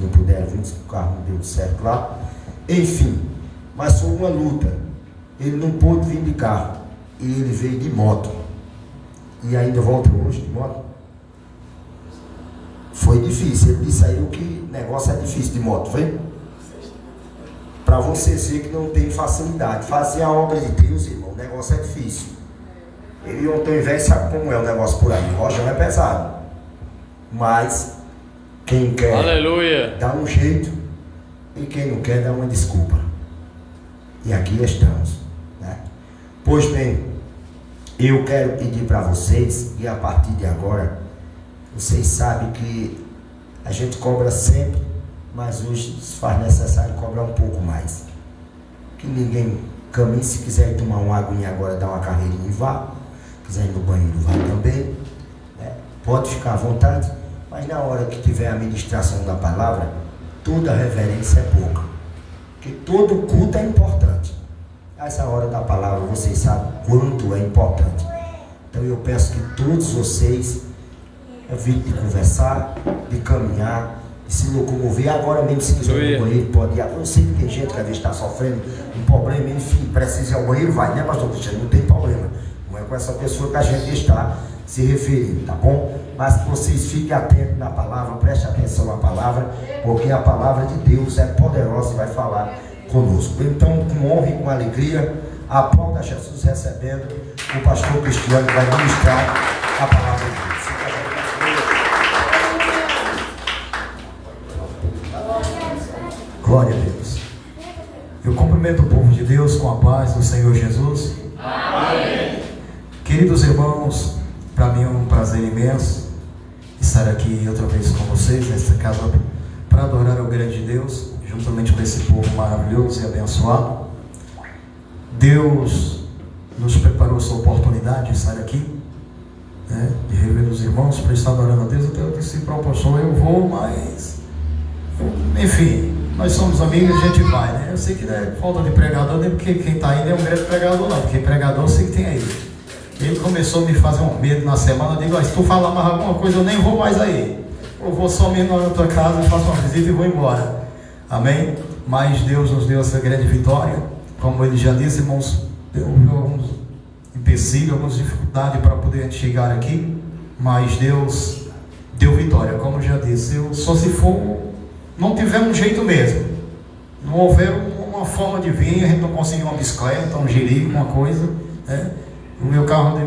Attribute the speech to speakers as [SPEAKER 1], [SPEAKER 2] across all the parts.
[SPEAKER 1] não puderam vir, o carro não deu certo lá. Enfim, mas foi uma luta. Ele não pôde vir de carro e ele veio de moto. E ainda volta hoje de moto. Foi difícil. Ele disse aí que negócio é difícil de moto, vem? Para você ver que não tem facilidade. Fazer a obra de Deus, irmão, o negócio é difícil. Ele ontem velho sabe como é o negócio por aí. O rojão é pesado. Mas quem quer, aleluia, dá um jeito. E quem não quer, dá uma desculpa. E aqui estamos, né? Pois bem, eu quero pedir para vocês, e a partir de agora, vocês sabem que a gente cobra sempre, mas hoje se faz necessário cobrar um pouco mais. Que ninguém caminhe, se quiser ir tomar uma aguinha agora, dar uma carreirinha e vá. Quiser ir no banheiro, vá também, né? Pode ficar à vontade, mas na hora que tiver a ministração da palavra, toda reverência é pouca, porque todo culto é importante. Essa hora da palavra, vocês sabem quanto é importante. Então eu peço que todos vocês evitem de conversar, de caminhar, de se locomover. Agora mesmo, se quiser ir no banheiro, pode ir. Eu sei que tem gente que às vezes está sofrendo um problema, enfim, precisa ir ao banheiro, vai, né, pastor Cristiano? Não tem problema. Não é com essa pessoa que a gente está se referindo, tá bom? Mas que vocês fiquem atentos na palavra, prestem atenção na palavra, porque a palavra de Deus é poderosa e vai falar conosco. Então, com honra e com alegria, aplauda Jesus recebendo o pastor Cristiano, que vai ministrar a palavra de Deus. Glória a Deus. Eu cumprimento o povo de Deus com a paz do Senhor Jesus. Amém. Queridos irmãos, para mim é um prazer imenso estar aqui outra vez com vocês nesta casa para adorar o grande Deus, juntamente com esse povo maravilhoso e abençoado. Deus nos preparou essa oportunidade de estar aqui, né, de rever os irmãos, para estar adorando a Deus. Até eu disse para o pastor, eu vou, mas enfim, nós somos amigos, a gente vai, né? Eu sei que não é falta de pregador, nem porque quem está aí não é um grande pregador não, porque pregador eu sei que tem aí. Ele começou a me fazer um medo na semana. Eu digo, se tu falar mais alguma coisa, eu nem vou mais aí. Eu vou só mesmo na tua casa, faço uma visita e vou embora. Amém? Mas Deus nos deu essa grande vitória. Como ele já disse, irmãos, deu alguns empecilhos, algumas dificuldades para poder chegar aqui. Mas Deus deu vitória. Como eu já disse, só se for, não tiver um jeito mesmo. Não houver uma forma de vir, a gente não conseguiu uma bicicleta, um jirico, uma coisa, né? O meu carro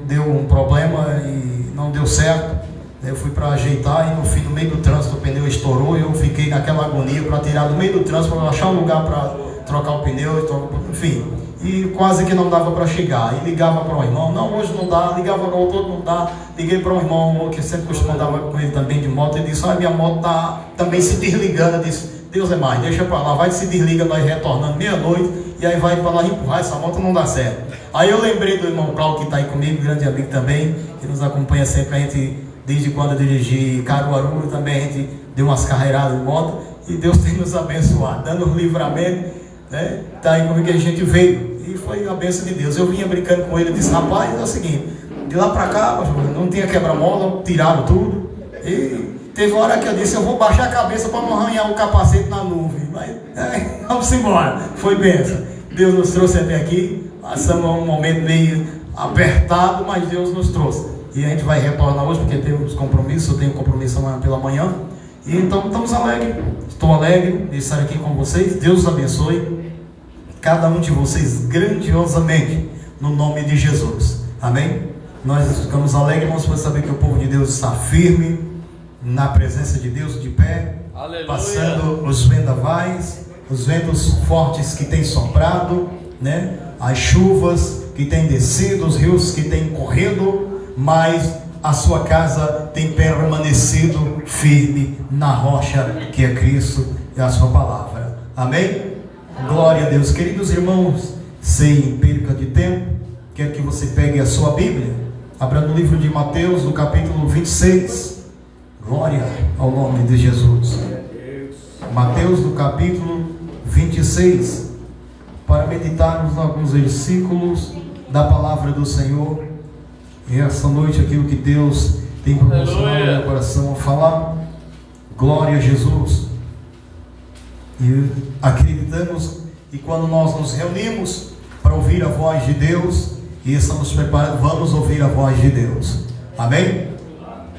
[SPEAKER 1] deu um problema e não deu certo. Eu fui para ajeitar e no meio do trânsito o pneu estourou e eu fiquei naquela agonia para tirar do meio do trânsito, para achar um lugar para trocar o pneu, enfim. E quase que não dava para chegar. E ligava para o irmão, não, hoje não dá. Ligava no outro, não dá. Liguei para um irmão que sempre costuma andar com ele também de moto. Ele disse, minha moto está também se desligando. Eu disse, Deus é mais, deixa para lá, vai se desliga, nós retornando meia-noite. E aí vai para lá empurrar, essa moto não dá certo. Aí eu lembrei do irmão Cláudio que está aí comigo, grande amigo também, que nos acompanha sempre. A gente, desde quando eu dirigi Caruaru, também a gente deu umas carreiradas de moto. E Deus tem nos abençoado, dando um livramento, né? Está aí comigo que a gente veio. E foi a bênção de Deus. Eu vinha brincando com ele, eu disse, rapaz, é o seguinte, de lá para cá, não tinha quebra-mola, tiraram tudo. E teve uma hora que eu disse, eu vou baixar a cabeça para não arranhar o capacete na nuvem. Mas vamos embora. Foi bênção. Deus nos trouxe até aqui. Passamos um momento meio apertado, mas Deus nos trouxe. E a gente vai retornar hoje, porque temos compromisso. Eu tenho compromisso amanhã pela manhã. E então estamos alegres. Estou alegre de estar aqui com vocês. Deus os abençoe cada um de vocês grandiosamente, no nome de Jesus. Amém? Nós ficamos alegres, irmãos, por saber que o povo de Deus está firme na presença de Deus, de pé. Aleluia. Passando os vendavais, os ventos fortes que têm soprado, né? As chuvas que têm descido, os rios que têm corrido, mas a sua casa tem permanecido firme na rocha que é Cristo e a sua palavra. Amém? Glória a Deus. Queridos irmãos, sem perca de tempo, quero que você pegue a sua Bíblia, abra no livro de Mateus, no capítulo 26. Glória ao nome de Jesus. Mateus, no capítulo 26, para meditarmos em alguns versículos da palavra do Senhor. E essa noite aquilo que Deus tem proporcionado no meu coração a falar. Glória a Jesus. E acreditamos que quando nós nos reunimos para ouvir a voz de Deus, e estamos preparados, vamos ouvir a voz de Deus. Amém?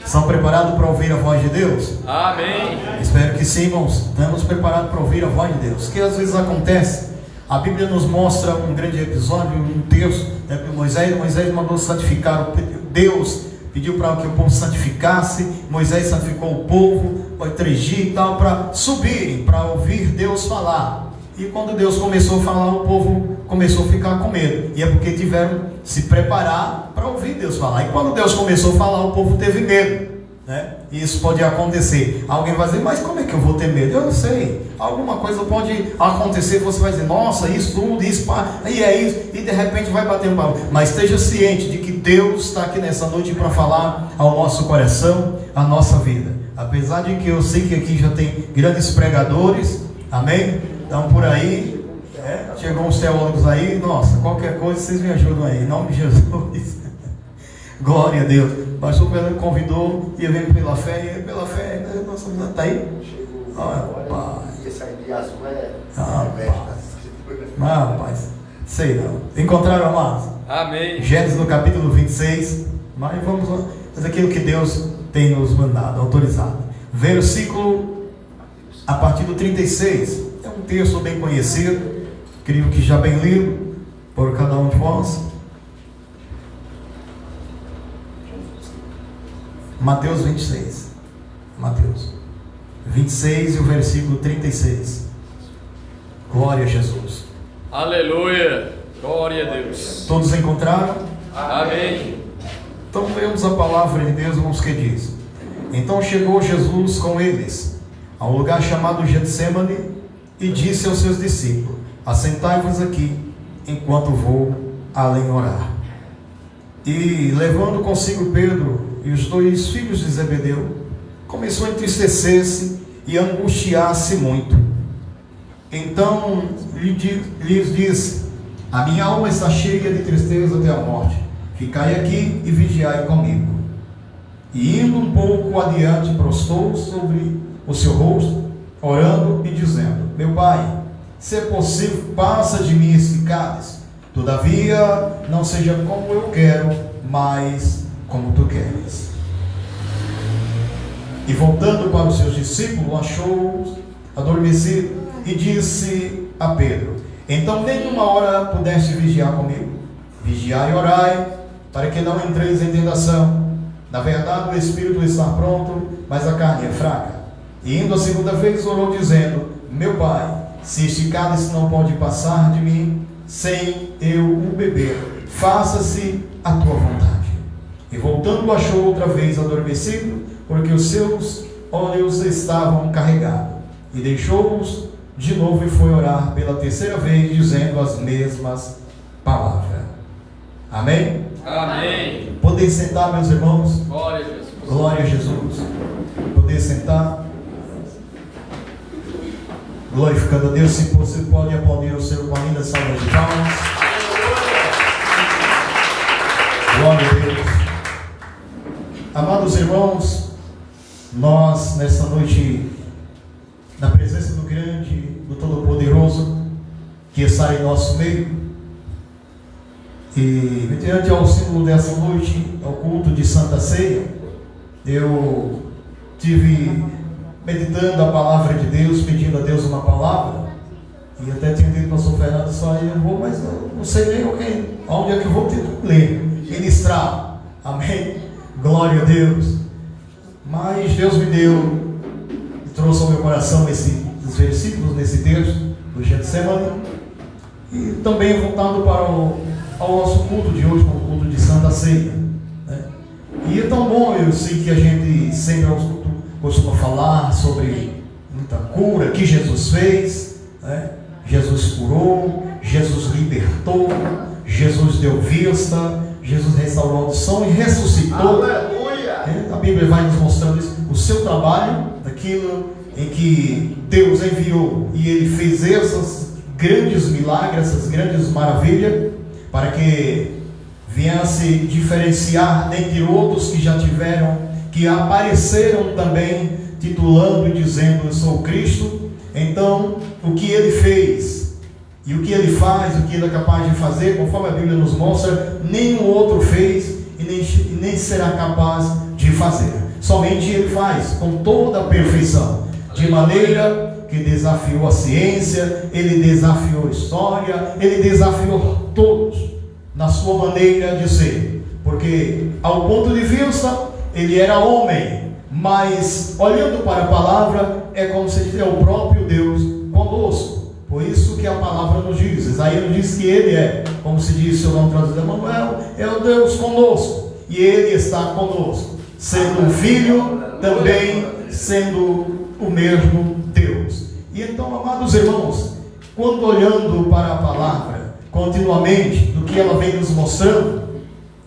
[SPEAKER 1] Estão preparados para ouvir a voz de Deus?
[SPEAKER 2] Amém.
[SPEAKER 1] Espero que sim, irmãos. Estamos preparados para ouvir a voz de Deus. Que às vezes acontece. A Bíblia nos mostra um grande episódio, um texto, né, que Moisés mandou santificar. Deus pediu para que o povo santificasse. Moisés santificou o povo, foi 3 dias e tal, para subirem, para ouvir Deus falar. E quando Deus começou a falar, o povo começou a ficar com medo. E é porque tiveram que se preparar para ouvir Deus falar. E quando Deus começou a falar, o povo teve medo, né? E isso pode acontecer. Alguém vai dizer, mas como é que eu vou ter medo? Eu não sei. Alguma coisa pode acontecer, você vai dizer, nossa, isso tudo, isso, e é isso. E de repente vai bater um pau. Mas esteja ciente de que Deus está aqui nessa noite para falar ao nosso coração, à nossa vida. Apesar de que eu sei que aqui já tem grandes pregadores, amém? Então por aí, chegou uns teólogos aí, nossa, qualquer coisa vocês me ajudam aí, em nome de Jesus. Glória a Deus. O pastor Pedro convidou e veio pela fé, nossa, está aí? Rapaz.
[SPEAKER 3] Esse aí de azul
[SPEAKER 1] Rapaz, sei não. Encontraram, amados?
[SPEAKER 2] Amém.
[SPEAKER 1] Gênesis no capítulo 26, mas vamos lá, fazer aquilo que Deus tem nos mandado, autorizado. Versículo a partir do 36. É um texto bem conhecido, creio que já bem lido por cada um de vós. Mateus 26. Mateus 26 e o versículo 36. Glória a Jesus.
[SPEAKER 2] Aleluia. Glória a Deus.
[SPEAKER 1] Todos encontraram?
[SPEAKER 2] Amém.
[SPEAKER 1] Então lemos a palavra de Deus, vamos que diz. Então chegou Jesus com eles a um lugar chamado Getsemane e disse aos seus discípulos: assentai-vos aqui, enquanto vou além orar. E levando consigo Pedro e os 2 filhos de Zebedeu, começou a entristecer-se e angustiar-se muito. Então lhes disse: a minha alma está cheia de tristeza até a morte. Ficai aqui e vigiai comigo. E indo um pouco adiante, prostou sobre o seu rosto, orando e dizendo: meu Pai, se é possível, passa de mim este cálice. Todavia, não seja como eu quero, mas como tu queres. E voltando para os seus discípulos, achou-os adormecidos e disse a Pedro: então nenhuma hora pudeste vigiar comigo? Vigiai e orai, para que não entreis em tentação. Na verdade, o espírito está pronto, mas a carne é fraca. E indo a segunda vez, orou dizendo: meu Pai, se este cálice não pode passar de mim, sem eu o beber, faça-se a tua vontade. E voltando, achou outra vez adormecido, porque os seus olhos estavam carregados. E deixou-os de novo e foi orar pela 3ª vez, dizendo as mesmas palavras. Amém?
[SPEAKER 2] Amém.
[SPEAKER 1] Poder sentar, meus irmãos?
[SPEAKER 2] Glória a Jesus.
[SPEAKER 1] Glória a Jesus. Poder sentar. Glorificando a Deus. Se você pode aplaudir o Senhor com a linda salva de palmas. Glória a Deus. Amados irmãos, nós nessa noite, na presença do grande, do Todo-Poderoso, que está em nosso meio, e mediante ao símbolo dessa noite, ao culto de Santa Ceia, eu tive meditando a palavra de Deus, pedindo a Deus uma palavra, e até tinha dito para o pastor Fernando, só eu vou, mas eu não sei nem onde é que eu vou ter que ler, ministrar, amém? Glória a Deus. Mas Deus me deu, e trouxe ao meu coração esses versículos nesse texto do Getsemane, e também voltado para ao nosso culto de hoje, o culto de Santa Ceia, né? E é tão bom, eu sei que a gente sempre costuma falar sobre muita cura que Jesus fez, né? Jesus curou, Jesus libertou, Jesus deu vista, Jesus restaurou a audição e ressuscitou.
[SPEAKER 3] Aleluia!
[SPEAKER 1] A Bíblia vai nos mostrando isso, o seu trabalho, daquilo em que Deus enviou, e Ele fez esses grandes milagres, essas grandes maravilhas, para que viesse diferenciar dentre outros que já tiveram, que apareceram também, titulando e dizendo: eu sou Cristo, Então, o que ele fez e o que ele faz, o que ele é capaz de fazer, conforme a Bíblia nos mostra, nenhum outro fez e nem será capaz de fazer. Somente ele faz com toda a perfeição, de maneira que desafiou a ciência, ele desafiou a história, ele desafiou todos na sua maneira de ser, porque ao ponto de vista ele era homem, mas olhando para a palavra é como se ele é o próprio Deus conosco. Por isso que a palavra nos diz, Isaías nos diz que ele é, como se diz seu nome traduzido, Emanuel, é o Deus conosco, e ele está conosco, sendo um filho, também sendo o mesmo Deus. E então, amados irmãos, quando olhando para a palavra continuamente, do que ela vem nos mostrando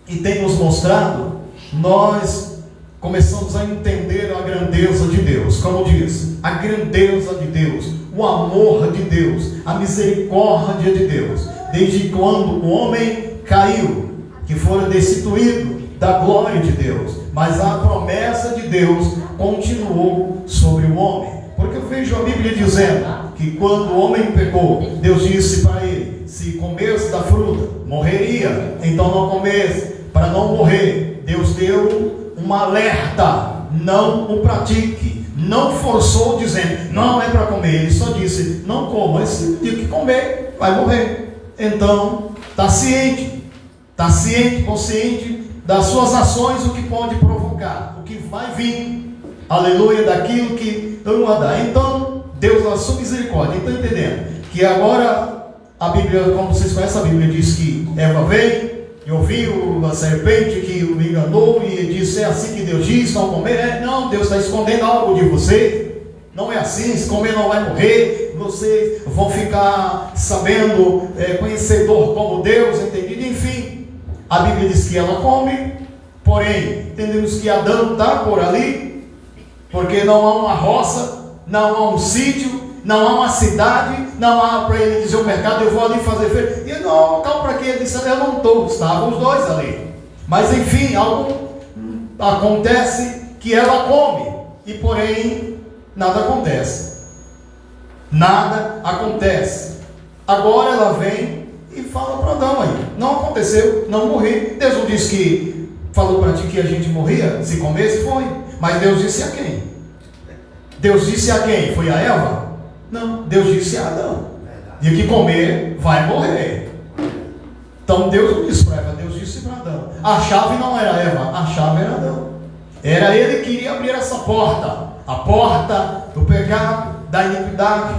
[SPEAKER 1] e tem nos mostrado, nós começamos a entender a grandeza de Deus. Como diz, a grandeza de Deus, o amor de Deus, a misericórdia de Deus, desde quando o homem caiu, que fora destituído da glória de Deus, mas a promessa de Deus continuou sobre o homem. Porque eu vejo a Bíblia dizendo que quando o homem pecou, Deus disse para ele: se comesse da fruta, morreria, então não comesse, para não morrer. Deus deu um alerta: não o pratique. Não forçou dizendo, não é para comer. Ele só disse, não coma, se tem que comer, vai morrer. Então, está ciente, consciente das suas ações, o que pode provocar, o que vai vir, aleluia, daquilo que eu vou dar. Então, Deus, na sua misericórdia, está entendendo que agora a Bíblia, como vocês conhecem, a Bíblia diz que Eva veio e ouviu a serpente que o enganou e disse, é assim que Deus diz, não comer. Não, Deus está escondendo algo de você. Não é assim, se comer não vai morrer, vocês vão ficar sabendo, conhecedor como Deus, entendido, enfim. A Bíblia diz que ela come, porém, entendemos que Adão está por ali, porque não há uma roça, não há um sítio, não há uma cidade, não há para ele dizer o mercado, eu vou ali fazer feira. E não há um local para que ele disse, eu não estou, estavam os dois ali. Mas enfim, algo acontece que ela come, e porém, nada acontece. Nada acontece. Agora ela vem e fala para Adão aí, não aconteceu, não morri. Deus não disse que falou para ti que a gente morria se comesse? Foi. Mas Deus disse a quem? Deus disse a quem? Foi a Eva? Não, Deus disse a Adão. E o que comer vai morrer. Então Deus não disse para Eva, Deus disse para Adão. A chave não era Eva, a chave era Adão. Era ele que iria abrir essa porta, a porta do pecado, da iniquidade.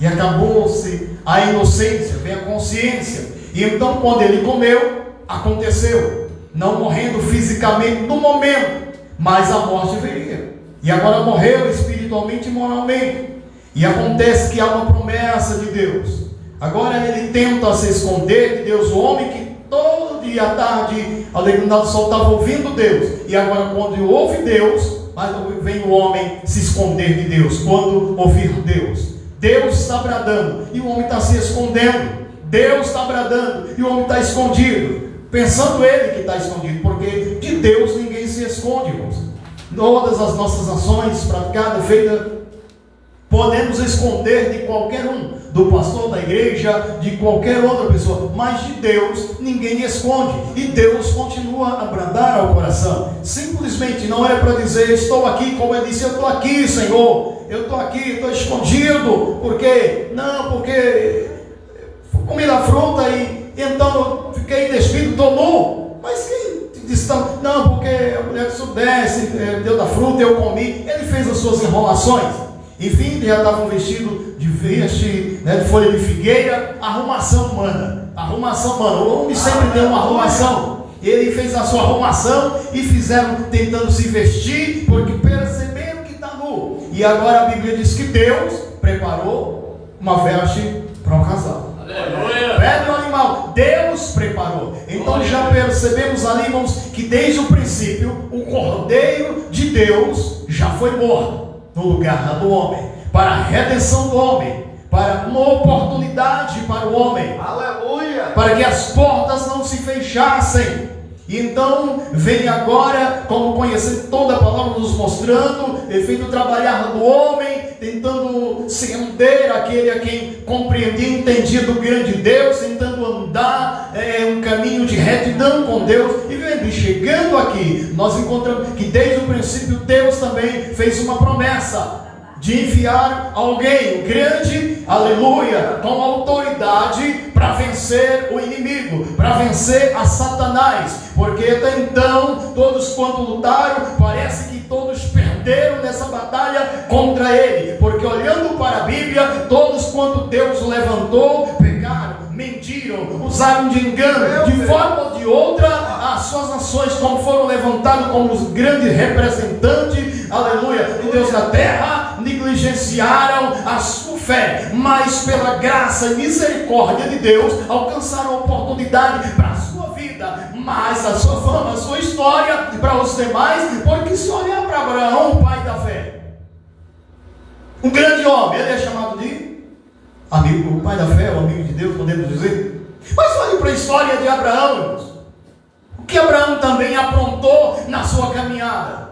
[SPEAKER 1] E acabou-se a inocência, veio a consciência. E então quando ele comeu, aconteceu. Não morrendo fisicamente no momento, mas a morte viria. E agora morreu espiritualmente e moralmente. E acontece que há uma promessa de Deus. Agora ele tenta se esconder de Deus, o homem que todo dia à tarde, ao determinado sol, estava ouvindo Deus. E agora quando ouve Deus, mas vem o homem se esconder de Deus. Quando ouvir Deus, Deus está bradando e o homem está se escondendo. Deus está bradando e o homem está escondido, pensando ele que está escondido, porque de Deus ninguém se esconde, irmãos. Todas as nossas ações praticadas, feitas, podemos esconder de qualquer um, do pastor da igreja, de qualquer outra pessoa, mas de Deus ninguém esconde, e Deus continua a bradar ao coração. Simplesmente não é para dizer, estou aqui, como ele disse, eu estou aqui, Senhor, eu estou aqui, estou escondido, porque comi da fruta e então eu fiquei despido, estou nu. Mas quem disse, não, porque a mulher que soubesse, deu da fruta, eu comi. Ele fez as suas enrolações. Enfim, já estava um vestido de veste, de folha de figueira, arrumação humana. O homem sempre tem uma arrumação. Ele fez a sua arrumação e fizeram tentando se vestir, porque perceberam que está nu. E agora a Bíblia diz que Deus preparou uma veste para um casal. Pedro animal, Deus preparou. Então já percebemos ali, irmãos, que desde o princípio o Cordeiro de Deus já foi morto no lugar do homem, para a redenção do homem, para uma oportunidade para o homem, aleluia, para que as portas não se fechassem. E então vem agora, como conhecer toda a palavra nos mostrando, feito o trabalhar do homem, tentando se render àquele a quem compreendia e entendia do grande Deus, tentando andar um caminho de retidão com Deus, e chegando aqui, nós encontramos que desde o princípio Deus também fez uma promessa de enviar alguém, o grande, aleluia, com autoridade para vencer o inimigo, para vencer a Satanás, porque até então, todos quanto lutaram, parece que todos perderam nessa batalha contra ele, porque olhando para a Bíblia, todos quanto Deus levantou, pecaram, mentiram, usaram de engano, de forma ou de outra, as suas ações, como foram levantados como os grandes representantes, aleluia, de Deus na terra, negligenciaram a sua fé, mas pela graça e misericórdia de Deus, alcançaram a oportunidade para a sua vida, mas a sua fama, a sua história para os demais, porque se olhar para Abraão, o pai da fé, um grande homem, ele é chamado de amigo, o pai da fé, o amigo de Deus, podemos dizer. Mas olhe para a história de Abraão, irmãos. O que Abraão também aprontou na sua caminhada.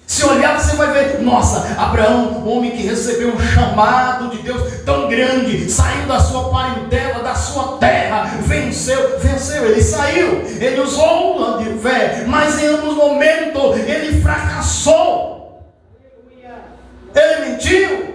[SPEAKER 1] Se olhar, você vai ver, nossa, Abraão, um homem que recebeu um chamado de Deus tão grande, saiu da sua parentela, da sua terra, venceu, ele saiu, ele usou de fé, mas em ambos momentos ele fracassou, ele mentiu.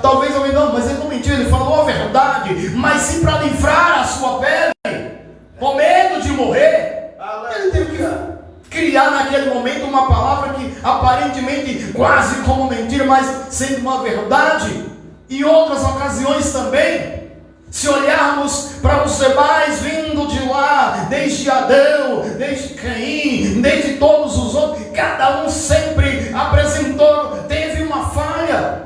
[SPEAKER 1] Talvez alguém não, mas ele não mentiu, ele falou a verdade, mas sim para livrar a sua pele, com medo de morrer, ele teve que criar naquele momento uma palavra que aparentemente quase como mentira, mas sendo uma verdade. Em outras ocasiões também, se olharmos para os demais vindo de lá, desde Adão, desde Caim, desde todos os outros, cada um sempre apresentou, teve uma falha,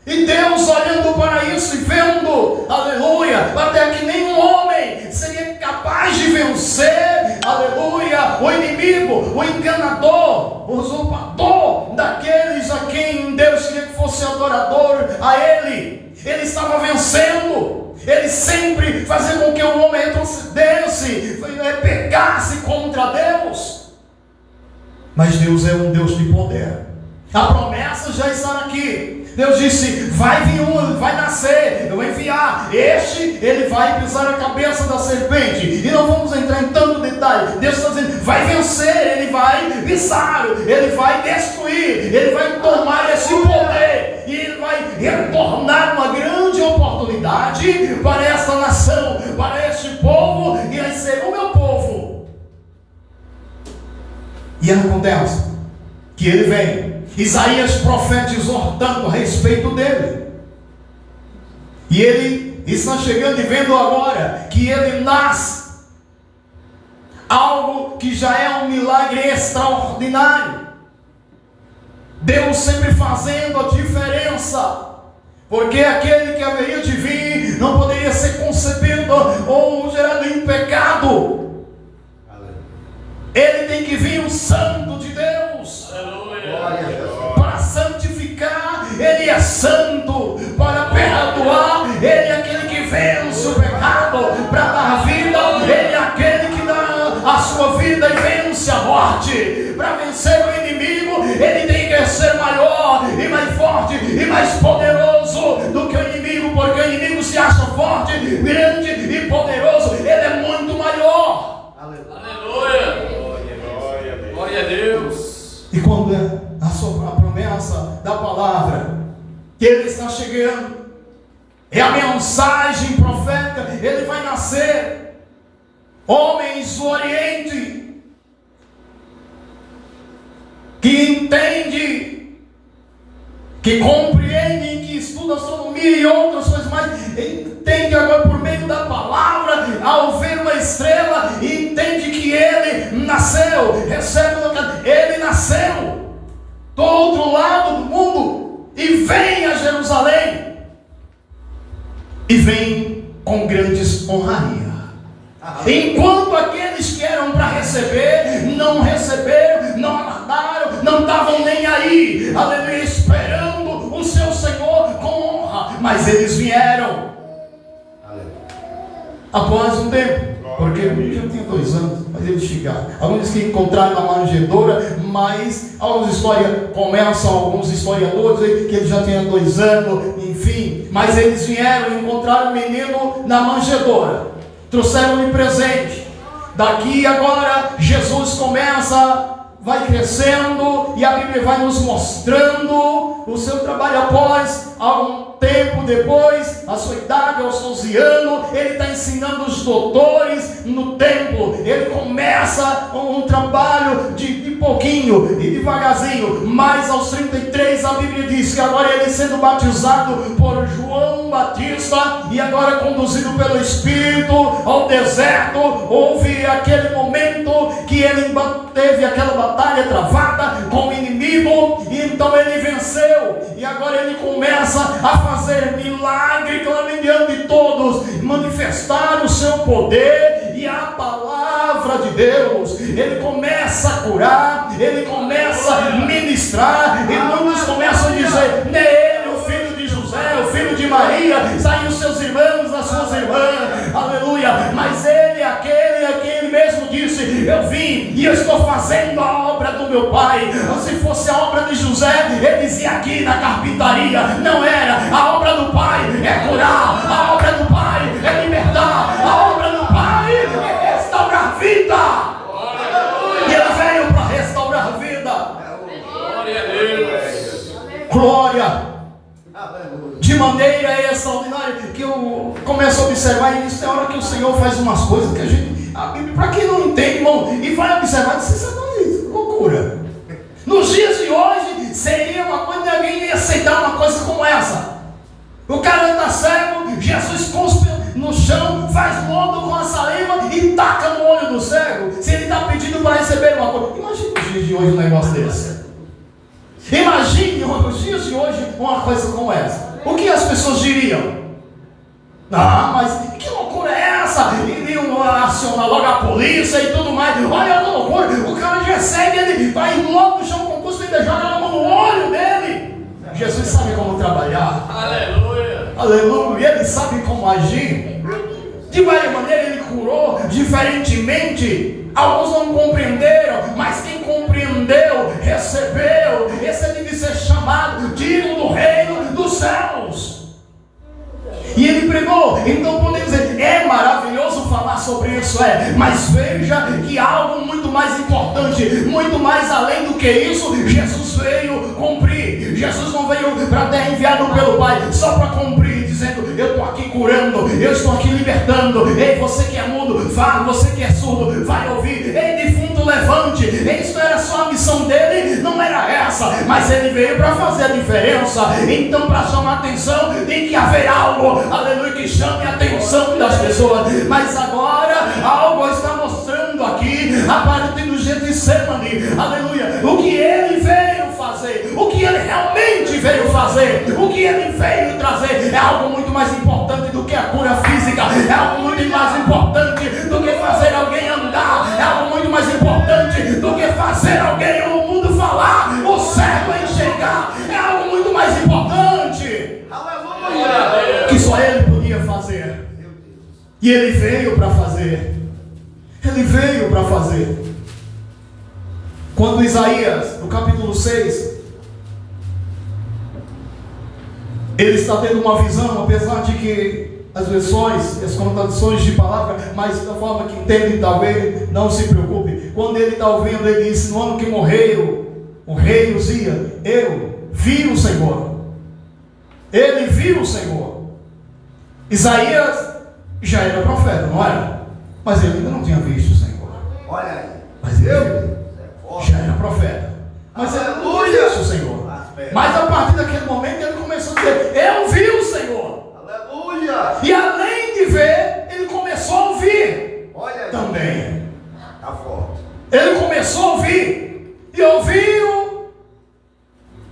[SPEAKER 1] e Deus olhando para isso e vendo, aleluia, até que nenhum homem seria capaz de vencer, aleluia, o inimigo, o enganador, o usurpador daqueles a quem Deus queria que fosse adorador a Ele. Ele estava vencendo, ele sempre fazia com que o homem retrocedesse, pecasse contra Deus. Mas Deus é um Deus de poder. A promessa já está aqui. Deus disse, vai vir um, vai nascer, eu vou enviar, ele vai pisar a cabeça da serpente, e não vamos entrar em tanto detalhe. Deus está dizendo, vai vencer, ele vai pisar, ele vai destruir, ele vai tomar esse poder, e ele vai retornar uma grande oportunidade para esta nação, para este povo, e vai ser o meu povo. E acontece que ele vem. Isaías profetizou tanto a respeito dele, e ele está chegando e vendo agora que ele nasce, algo que já é um milagre extraordinário, Deus sempre fazendo a diferença, porque aquele que haveria de vir não poderia ser concebido ou gerado em pecado. Ele tem que vir o Santo de Deus. Aleluia. Para santificar, Ele é santo. Para perdoar, Ele é aquele que vence o pecado. Para dar vida, Ele é aquele que dá a sua vida e vence a morte. Para vencer o inimigo, Ele tem que ser maior e mais forte e mais poderoso do que o inimigo, porque o inimigo se acha forte, grande e poderoso. Ele é muito maior.
[SPEAKER 2] Aleluia. Glória a Deus.
[SPEAKER 1] E quando a promessa da palavra que Ele está chegando, é a mensagem profética, Ele vai nascer. Homens do Oriente que entende, que compreendem, que estudam astronomia e outras coisas mais, entende agora por meio da palavra, ao ver uma estrela, e entende que ele nasceu, ele nasceu do outro lado do mundo, e vem a Jerusalém, e vem com grandes honrarias. Enquanto aqueles que eram para receber, não receberam, não aguardaram, não estavam nem aí, aleluia, esperando o seu Senhor com honra, mas eles vieram após um tempo, porque eu já tinha 2 anos, mas eles chegaram. Alguns dizem que encontraram na manjedoura, mas alguns historiadores que ele já tinha 2 anos, enfim. Mas eles vieram e encontraram o menino na manjedoura. Trouxeram-lhe presente. Daqui agora Jesus vai crescendo, e a Bíblia vai nos mostrando o seu trabalho após algum tempo depois, a sua idade, aos 11 anos, ele está ensinando os doutores no templo. Ele começa um trabalho de pouquinho e devagarzinho, mas aos 33 a Bíblia diz que agora ele sendo batizado por João Batista e agora conduzido pelo Espírito ao deserto, houve aquele momento que ele teve aquela batalha travada com o inimigo, e então ele venceu, e agora ele começa a fazer milagre, clamando diante de todos, manifestar o seu poder e a palavra de Deus. Ele começa a curar, ele começa a ministrar, e muitos começam a dizer: nele, o filho de José, o filho de Maria, saem os seus irmãos, as suas irmãs, aleluia. Mas ele, aquele a quem ele mesmo disse: eu vim e eu estou fazendo a obra do meu pai. Se fosse a obra de José, ele dizia aqui na carpintaria. Não era. A obra do pai é curar, a obra do pai é libertar, a obra do pai é restaurar a vida. E ele veio para restaurar a vida. Glória a Deus. Glória. De maneira extraordinária, que eu começo a observar, e isso é a hora que o Senhor faz umas coisas que a Bíblia, para quem não entende, irmão, e vai observar, você sabe isso, loucura. Nos dias de hoje, seria uma coisa, ninguém ia aceitar uma coisa como essa. O cara está cego, Jesus cuspe no chão, faz lodo com a saliva e taca no olho do cego, se ele está pedindo para receber uma coisa. Imagina os dias de hoje um negócio desse. Imagine nos dias de hoje uma coisa como essa. O que as pessoas diriam? Ah, mas que loucura é essa? Iriam acionar logo a polícia e tudo mais. Olha a loucura, o cara já segue, ele vai logo no chão com custo e ainda joga a mão no olho dele. Jesus sabe como trabalhar. Aleluia. Aleluia. Ele sabe como agir. De várias maneiras ele curou diferentemente. Alguns não compreenderam, mas quem compreendeu, recebeu. Esse deve ser chamado digno do reino dos céus. E ele pregou. Então podemos dizer, é maravilhoso falar sobre isso, mas veja que algo muito mais importante, muito mais além do que isso, Jesus veio cumprir. Jesus não veio para ter enviado pelo Pai só para cumprir, dizendo: eu estou aqui curando, eu estou aqui libertando. Ei, você que é mudo, fala. Você que é surdo, vai ouvir. Ei, defunto, levante. Isso era só a missão dele, não era essa, mas ele veio para fazer a diferença. Então, para chamar a atenção, tem que haver algo, aleluia, que chame a atenção das pessoas. Mas agora algo está mostrando aqui, a partir do Getsemane, aleluia, o que ele veio fazer, o que ele realmente veio fazer, o que ele veio trazer é algo muito mais importante do que a cura física, é algo muito mais importante do que fazer alguém andar, é algo muito mais importante do que fazer alguém no mundo falar, o cego enxergar, é algo muito mais importante, aleluia, que só ele podia fazer. E ele veio para fazer. Ele veio para fazer. Quando Isaías, no capítulo 6, ele está tendo uma visão, apesar de que as versões, as conotações de palavra, mas da forma que entende, talvez não se preocupe. Quando ele está ouvindo, ele disse: no ano que morreu o rei Uzias, eu vi o Senhor. Ele viu o Senhor. Isaías já era profeta, não era? Mas ele ainda não tinha visto o Senhor. Olha aí. Mas ele já era profeta. Mas ele não tinha visto o Senhor. Mas a partir daquele momento ele começou a dizer: eu vi o Senhor. Aleluia. E além de ver, ele começou a ouvir. Olha aí. Também. Tá forte. Ele começou a ouvir. E ouviu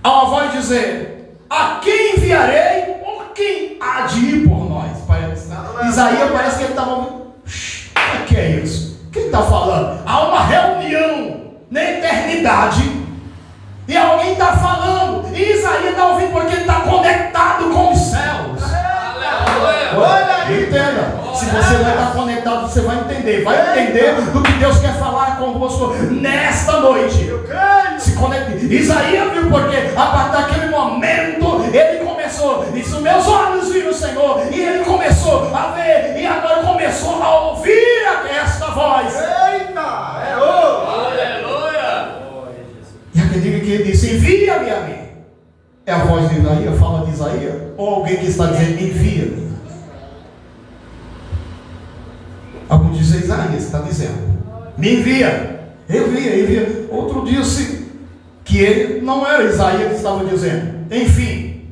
[SPEAKER 1] a voz dizer: a quem enviarei? Ou quem há de ir por nós? Isaías parece que ele estava ouvindo. O que é isso? O que ele está falando? Há uma reunião na eternidade e alguém está falando, e Isaías está ouvindo porque ele está conectado com os céus. Olha aí, entenda. Se você vai estar conectado verdade você vai entender. Vai entender do que Deus quer falar convosco nesta noite. Se conecte. Isaías viu porque a partir daquele momento ele começou. Disse: os meus olhos viram o Senhor. E ele começou a ver. E agora começou a ouvir esta voz.
[SPEAKER 3] Eita! É o
[SPEAKER 2] Aleluia!
[SPEAKER 1] E aquele que ele disse: envia-me a mim. É a voz de Isaías, fala de Isaías? Ou alguém que está dizendo: envia-me? Alguns dizem: Isaías está dizendo: me envia. Envia. Outro disse que ele não era Isaías que estava dizendo. Enfim,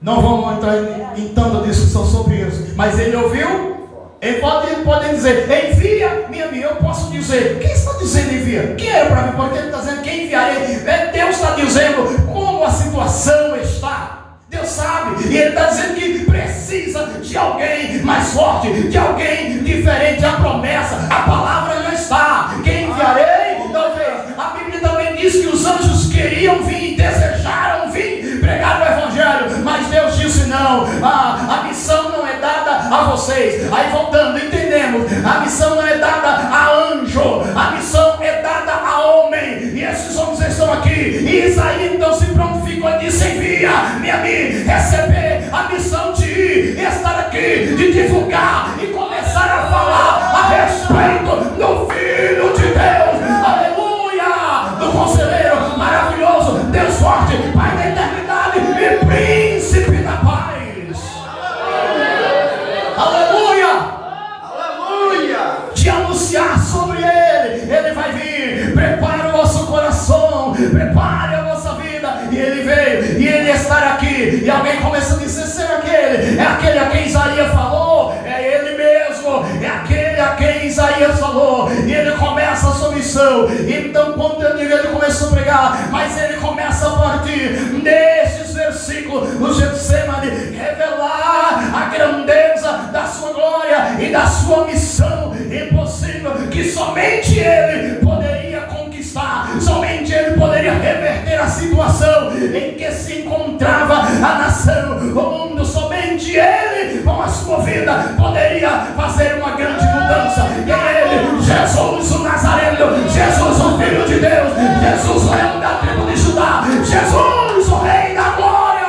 [SPEAKER 1] não vamos entrar em tanta discussão sobre isso. Mas ele ouviu. Ele pode dizer: envia-me a mim. Eu posso dizer: quem está dizendo envia? Quem é para mim? Porque ele está dizendo: quem enviarei? Deus está dizendo como a situação está. Deus sabe. E ele está dizendo que precisa de alguém mais forte, de alguém diferente. A promessa, a palavra já está. Quem enviarei? Talvez. A Bíblia também diz que os anjos queriam vir, desejaram vir pregar o Evangelho, mas Deus disse: não, a missão não é dada a vocês. Aí voltando, entendemos, a missão não é dada a anjo, a missão é dada a homem, e esses homens estão aqui. E Isaías então se prontificou e disse: envia-me a mim, receber a missão de ir, estar aqui, de divulgar e começar a falar a respeito do Filho de Deus. Aleluia! Do conselheiro maravilhoso, Deus forte, Pai da eternidade e príncipe da paz. Aleluia!
[SPEAKER 3] aleluia!
[SPEAKER 1] De anunciar sobre ele vai vir. Prepare o vosso coração, prepare a vossa vida. E ele veio, e ele estará aqui. E alguém começa a dizer: será aquele? É aquele a quem Isaías falou? É ele mesmo, é aquele a quem Isaías falou. E ele começa a sua missão. Então quando ele começou a pregar, mas ele começa a partir desses versículos no Getsemane, revelar a grandeza da sua glória e da sua missão impossível, que somente ele poderia conquistar, somente ele poderia reverter a situação em que se encontrava a nação, o mundo. Somente ele, com a sua vida, poderia fazer uma grande mudança. E ele, Jesus o Nazareno, Jesus o Filho de Deus, Jesus o Leão da tribo de Judá, Jesus o Rei da Glória.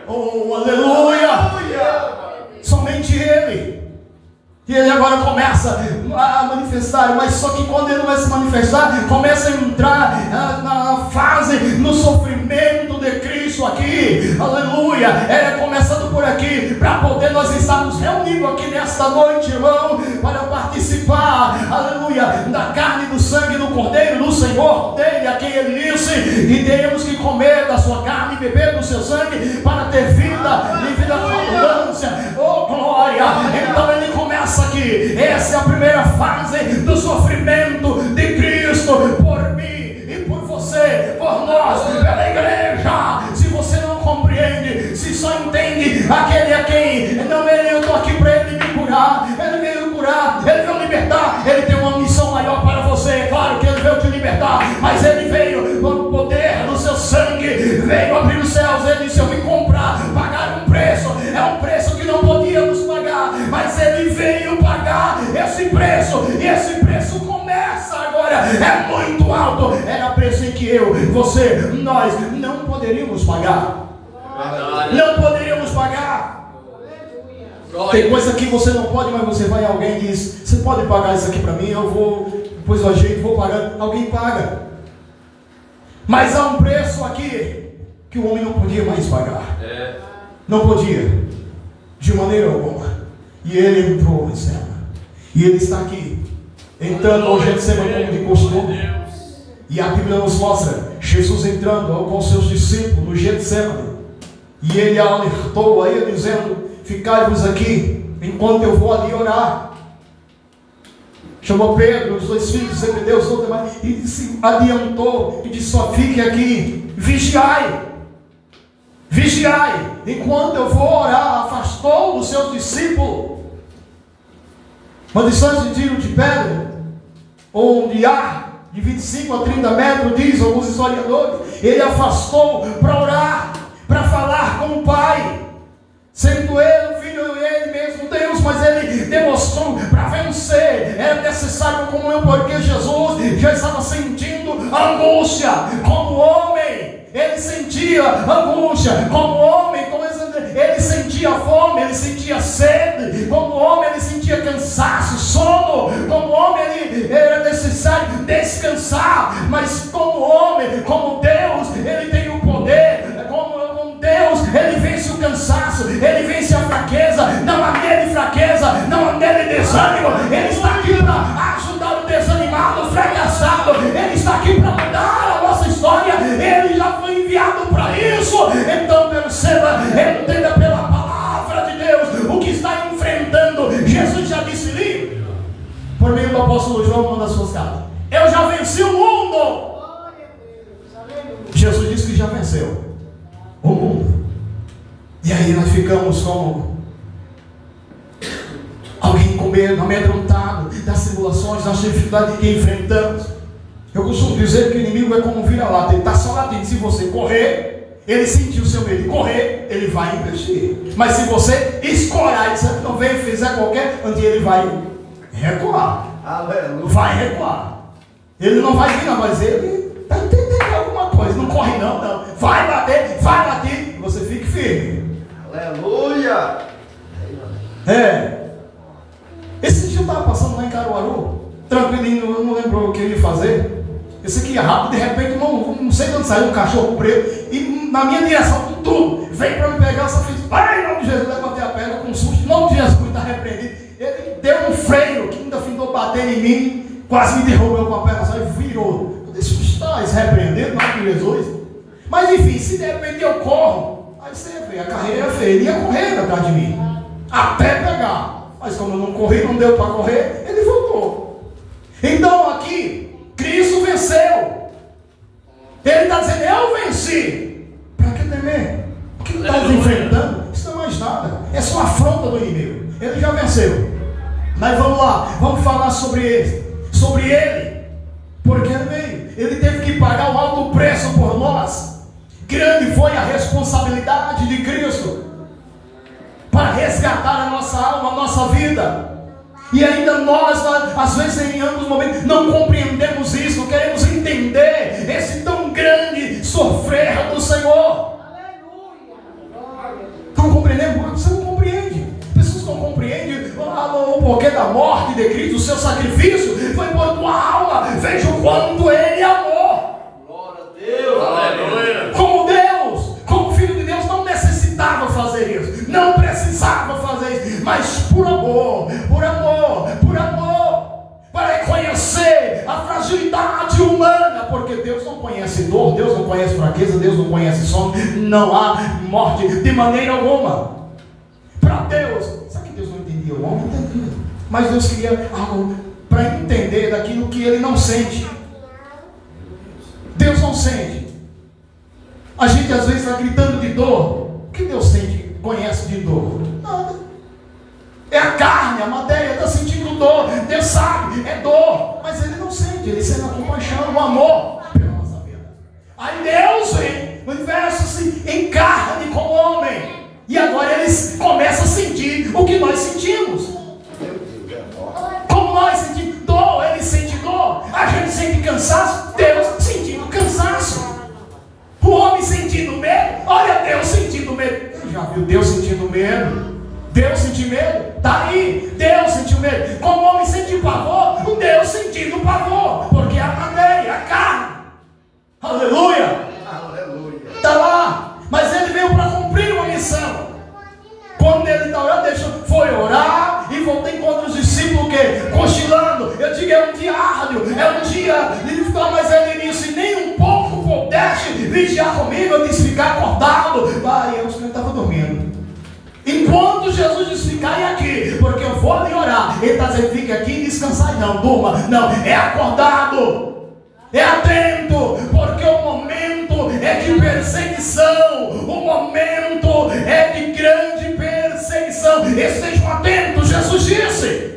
[SPEAKER 1] Oh, aleluia! Somente ele. E ele agora começa a manifestar, mas só que quando ele vai se manifestar, começa a entrar na fase, no sofrimento de Cristo aqui. Aleluia! É começando por aqui, para poder nós estarmos reunidos aqui nesta noite, irmão, para participar, aleluia, da carne, do sangue do Cordeiro, do Senhor dele, a quem ele disse: e teremos que comer da sua carne e beber do seu sangue, para ter vida e vida com abundância. Oh, glória! Então ele começa aqui. Essa é a primeira fase do sofrimento de Cristo por mim e por você, por nós, pela igreja. Se você não compreende, se só entende aquele a quem não, eu estou aqui para ele me curar, ele veio curar, ele veio libertar, ele tem uma missão maior para você. É claro que ele veio te libertar, mas ele veio no poder do seu sangue, veio abrir os céus. Ele disse: eu vim comprar, pagar um preço, é um preço que não podíamos pagar, mas ele veio pagar esse preço, e esse preço começa agora, é muito alto, era preço em que eu, você, nós não poderíamos pagar. Não poderíamos pagar. Tem coisa que você não pode, mas você vai, alguém diz: você pode pagar isso aqui para mim? Eu vou, depois eu ajeito, vou pagando. Alguém paga. Mas há um preço aqui que o homem não podia mais pagar. Não podia, de maneira alguma. E ele entrou em cena. E ele está aqui, entrando ao Getsemane como de costume. E a Bíblia nos mostra Jesus entrando com seus discípulos no Getsemane. E ele alertou a ele, dizendo: ficai-vos aqui, enquanto eu vou ali orar. Chamou Pedro, os dois filhos de Zebedeu, e se adiantou e disse: só fique aqui, vigiai, enquanto eu vou orar. Afastou os seus discípulos, uma distância de tiro de pedra, ou de ar, de 25 a 30 metros, diz alguns historiadores. Ele afastou para orar, para falar com o Pai, sendo ele, o Filho e ele mesmo, Deus mas ele demonstrou para vencer. Era necessário comunhão, porque Jesus já estava sentindo angústia como homem. Ele sentia angústia como homem, ele sentia fome, ele sentia sede, como homem ele sentia cansaço, sono, como homem ele era necessário descansar, mas como homem, como Deus, ele tem o poder, como Deus, ele vence o cansaço, ele vence a fraqueza, não há nele fraqueza, não há nele desânimo, ele está aqui para ajudar o desanimado, o fracassado, ele está aqui para mudar a nossa história, ele já foi enviado para isso. Então perceba, entenda pela palavra de Deus o que está enfrentando. Jesus já disse ali, por meio do apóstolo João, uma das suas cartas: eu já venci o mundo. Jesus disse que já venceu o mundo. E aí nós ficamos como alguém com medo, amedrontado das tribulações, das dificuldades que enfrentamos. Eu costumo dizer que o inimigo é como um vira-lata, ele está só latindo. Se você correr, ele sentiu o seu medo de correr, ele vai investir. Mas se você escorar e disser que não vem, fizer qualquer, onde ele vai recuar.
[SPEAKER 3] Aleluia.
[SPEAKER 1] Vai recuar. Ele não vai vir, não, mas ele está entendendo alguma coisa. Não corre não, não. Vai bater, e você fique firme.
[SPEAKER 3] Aleluia.
[SPEAKER 1] Esse dia eu estava passando lá em Caruaru, tranquilinho, eu não lembro o que eu ia fazer. Esse aqui ia rápido, de repente, não sei de onde saiu um cachorro preto, e na minha direção, com tudo, veio para me pegar, eu só fiz, vai, em nome de Jesus, levantei a perna com um susto, em nome de Jesus, está repreendido. Ele deu um freio, que ainda findou batendo em mim, quase me derrubou com a perna só e virou. Eu disse, está repreendido, em nome de Jesus. Mas enfim, se de repente eu corro, aí você vê, a carreira é feia, ele ia correr atrás de mim, até pegar. Mas como eu não corri, não deu para correr, ele voltou. Então aqui, Cristo venceu. Ele está dizendo, eu venci. Para que temer? O que está nos enfrentando? Isso não é mais nada. É só uma afronta do inimigo. Ele já venceu. Mas vamos lá, vamos falar sobre ele. Sobre ele. Porque ele veio. Ele teve que pagar um alto preço por nós. Grande foi a responsabilidade de Cristo para resgatar a nossa alma, a nossa vida. E ainda nós, às vezes em ambos momentos, não compreendemos isso, não queremos entender esse tão grande sofrer do Senhor. Não compreendemos? Você não compreende. Pessoas não compreendem o porquê da morte de Cristo, o seu sacrifício foi por tua alma. Veja o quanto Ele amou.
[SPEAKER 3] Glória a Deus.
[SPEAKER 2] Aleluia.
[SPEAKER 1] Como Deus, como Filho de Deus, não necessitava fazer isso, não precisava fazer isso, mas por amor, para reconhecer a fragilidade humana, porque Deus não conhece dor, Deus não conhece fraqueza, Deus não conhece sono, não há morte de maneira alguma. Para Deus, sabe que Deus não entendia? O homem entendia, mas Deus queria algo para entender daquilo que ele não sente. Deus não sente. A gente às vezes está gritando de dor. O que Deus sente, conhece de dor? Nada. É a carne, a matéria está sentindo dor. Deus sabe, é dor. Mas Ele não sente, Ele sente a compaixão, o amor pela nossa vida. Aí Deus vem, o universo se encarna como homem. E agora Ele começa a sentir o que nós sentimos. Como nós sentimos dor, Ele sente dor. A gente sente cansaço, Deus sentindo cansaço. O homem sentindo medo, olha Deus sentindo medo. Você já viu Deus sentindo medo? Deus sentiu medo? Está aí, Deus sentiu medo. Como o homem sente pavor, o Deus sentindo pavor, porque é a matéria, a carne. Aleluia!
[SPEAKER 3] Aleluia.
[SPEAKER 1] Está lá, mas ele veio para cumprir uma missão. Quando ele está orando, foi orar e voltou encontrar os discípulos que cochilando. Eu digo, é um dia árduo, é um dia de dificuldade, mas ele disse, nem um pouco pudeste vigiar comigo. Eu disse, ficar acordado. Aí os que estavam dormindo. Enquanto Jesus disse, ficai aqui, porque eu vou ali orar. Ele está dizendo, fique aqui e descansar. Não, durma. Não, é acordado. É atento, porque o momento é de perseguição. O momento é de grande perseguição. Estejam atentos, Jesus disse.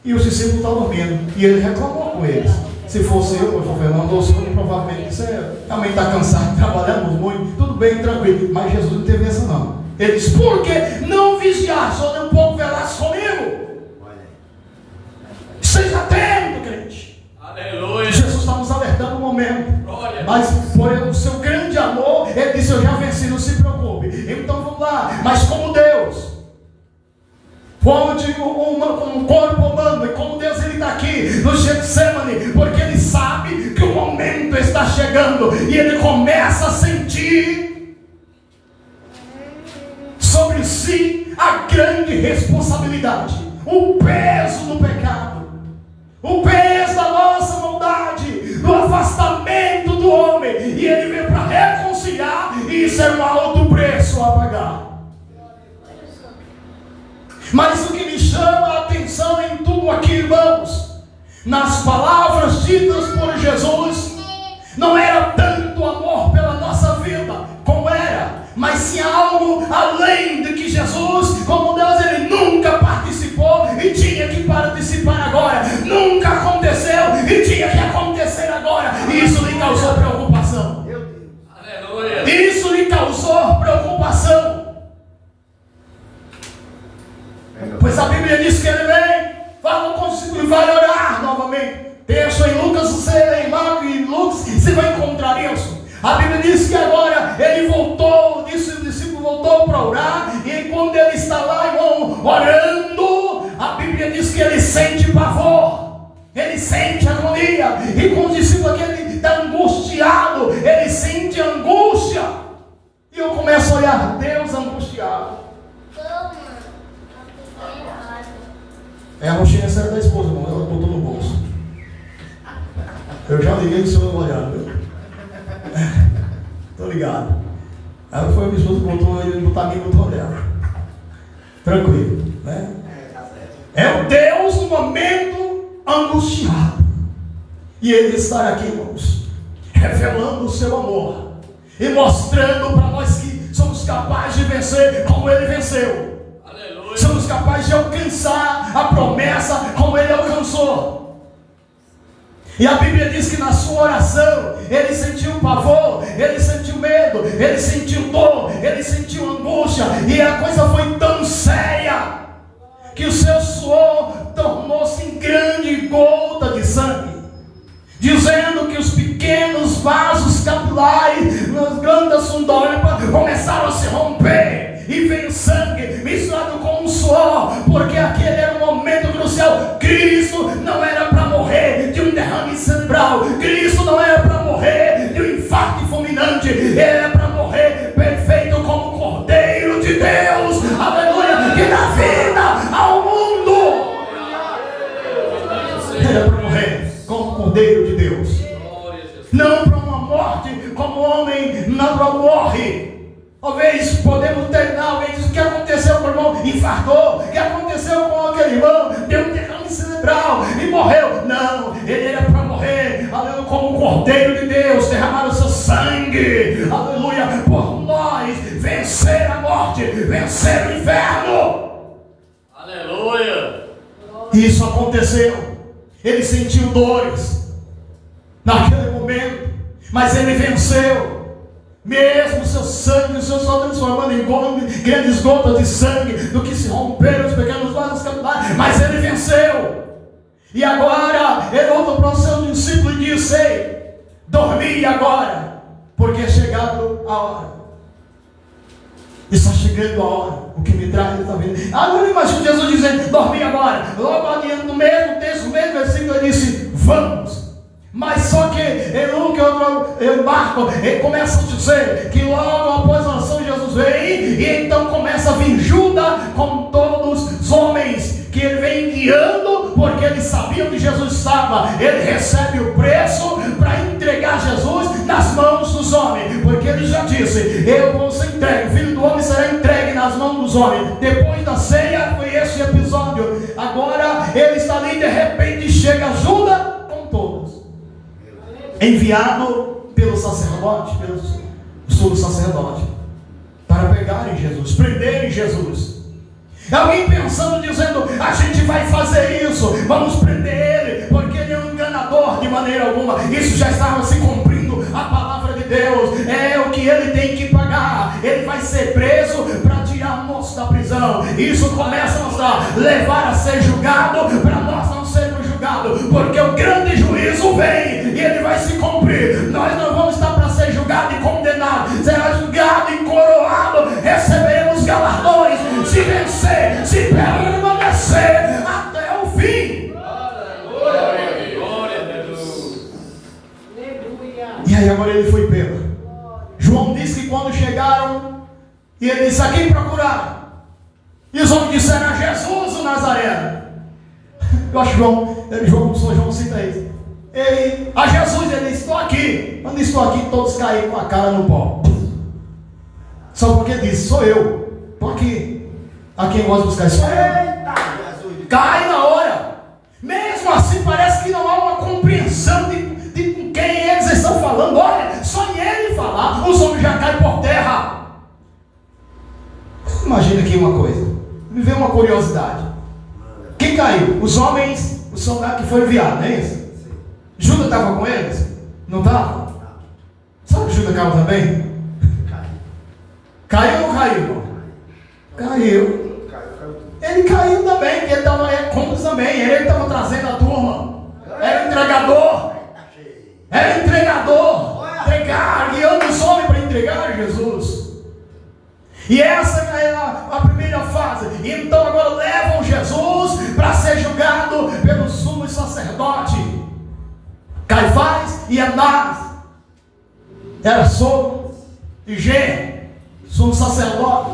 [SPEAKER 1] E os discípulos estavam dormindo. E ele reclamou com eles. Se fosse eu, pastor Fernando, ou o senhor, provavelmente disse, realmente está cansado, trabalhamos muito, tudo bem, tranquilo. Mas Jesus não teve essa não. Ele diz: por que não vigiaste, ou um pouco velas comigo? Seja atento, crente.
[SPEAKER 2] Aleluia.
[SPEAKER 1] Jesus está nos alertando um momento.
[SPEAKER 2] Glória.
[SPEAKER 1] Mas por o seu grande amor, Ele disse: eu já venci, não se preocupe. Então vamos lá. Mas como Deus, um corpo humano, e como Deus, Ele está aqui no Getsemane, porque Ele sabe que o momento está chegando, e Ele começa a sentir sobre si a grande responsabilidade, o peso do pecado, o peso da nossa maldade, do afastamento do homem, e Ele veio para reconciliar, e isso é um alto preço a pagar. Mas o que me chama a atenção em tudo aqui, irmãos, nas palavras ditas por Jesus, não era tanto amor pela nossa vida, como era, mas sim algo além de que Jesus, como Deus, Ele nunca participou e tinha que participar agora, nunca aconteceu e tinha que acontecer agora, e isso lhe causou preocupação.
[SPEAKER 2] Aleluia.
[SPEAKER 1] Isso lhe causou preocupação. Pois a Bíblia diz que Ele vem, fala consigo e vai orar novamente. Texto em Lucas, você em Marcos e Lucas, você vai encontrar isso. A Bíblia diz que agora Ele voltou, disse o discípulo voltou para orar, e quando Ele está lá, irmão, orando, a Bíblia diz que Ele sente pavor, Ele sente agonia, e com o discípulo aqui Ele está angustiado, Ele sente angústia, e eu começo a olhar Deus angustiado. É a roxinha séria da esposa, irmão. Ela botou no bolso. Eu já liguei do seu olhar, viu? Tô ligado. Aí foi a minha esposa que botou ele no tamanho e botou dela. Tranquilo, né? É o Deus no momento angustiado. E Ele está aqui, irmãos, revelando o seu amor e mostrando para nós que somos capazes de vencer como Ele venceu. Somos capazes de alcançar a promessa como Ele alcançou. E a Bíblia diz que na sua oração Ele sentiu pavor, Ele sentiu medo, Ele sentiu dor, Ele sentiu angústia, e a coisa foi tão séria que o seu suor tornou-se em grande gota de sangue, dizendo que os pequenos vasos capilares nas glândulas sudóripas começaram a se romper, e veio sangue misturado com o suor, porque aquele era um momento crucial. Cristo não era para morrer de um derrame cerebral, Cristo não era para morrer de um infarto fulminante, Ele era para morrer perfeito como o Cordeiro de Deus, aleluia, que dá vida ao mundo. Ele era para morrer como o Cordeiro de Deus, não para uma morte como o homem natural morre. Talvez podemos terminar, alguém diz: o que aconteceu com o irmão? Infartou. O que aconteceu com aquele irmão? Deu um derrame cerebral e morreu. Não, ele era para morrer, aleluia, como o Cordeiro de Deus, derramar o seu sangue, aleluia, por nós, vencer a morte, vencer o inferno.
[SPEAKER 2] Aleluia.
[SPEAKER 1] Isso aconteceu. Ele sentiu dores naquele momento, mas ele venceu. Mesmo o seu sangue, o seu sol transformando em grandes gotas de sangue, do que se romperam os pequenos vasos capilares, mas ele venceu. E agora ele voltou para o seu discípulo e disse: ei, dormi agora, porque é chegado a hora. Está chegando a hora. O que me traz está vindo. Agora eu imagino Jesus dizendo: dormi agora. Logo adiante, no mesmo texto, no mesmo versículo, ele disse: vamos. Mas só que Marco, ele começa a dizer que logo após a oração Jesus vem, e então começa a vir Judas com todos os homens que ele vem guiando, porque ele sabia onde Jesus estava. Ele recebe o preço para entregar Jesus nas mãos dos homens, porque ele já disse: eu vou ser entregue, o Filho do Homem será entregue nas mãos dos homens. Depois da ceia foi esse episódio. Agora ele está ali, de repente chega Judas com todos, enviado pelo sacerdote, pelo sumo sacerdote, para pegarem Jesus, prenderem Jesus. Alguém pensando, dizendo: a gente vai fazer isso, vamos prender ele, porque ele é um enganador. De maneira alguma. Isso já estava se cumprindo a palavra de Deus. É o que ele tem que pagar. Ele vai ser preso para era moço da prisão. Isso começa a mostrar, levar a ser julgado, para nós não sermos julgados, porque o grande juízo vem e ele vai se cumprir. Nós não vamos estar para ser julgado e condenado, será julgado e coroado, receberemos galardões, se vencer, se permanecer até o fim. E aí agora ele foi pego. João disse que quando chegaram, e ele disse: a quem procuraram? E os homens disseram: a Jesus o Nazareno. Eu acho que João cita isso. Ele, a Jesus, ele disse: estou aqui. Quando estou aqui, todos caíram com a cara no pó. Só porque disse: sou eu, estou aqui. A quem vós buscar? Sou eu. Cai na hora. Mesmo assim parece que não há uma compreensão de com quem eles estão falando. Olha, só em ele falar, os homens já caem por terra. Imagina aqui uma coisa, me veio uma curiosidade. Quem caiu? Os homens, os soldados que foram enviados, não é isso? Judas estava com eles? Não estava? Sabe que Judas caiu também? Caiu ou não caiu? Caiu. Ele caiu também, porque ele estava cúmplice também. Ele estava trazendo a turma. Era entregador. Era entregador. Entregar, guiando os homens para entregar Jesus. E essa é a primeira fase. E então agora levam Jesus para ser julgado pelo sumo sacerdote Caifás e Anás. Era sogro e genro, sumo sacerdote.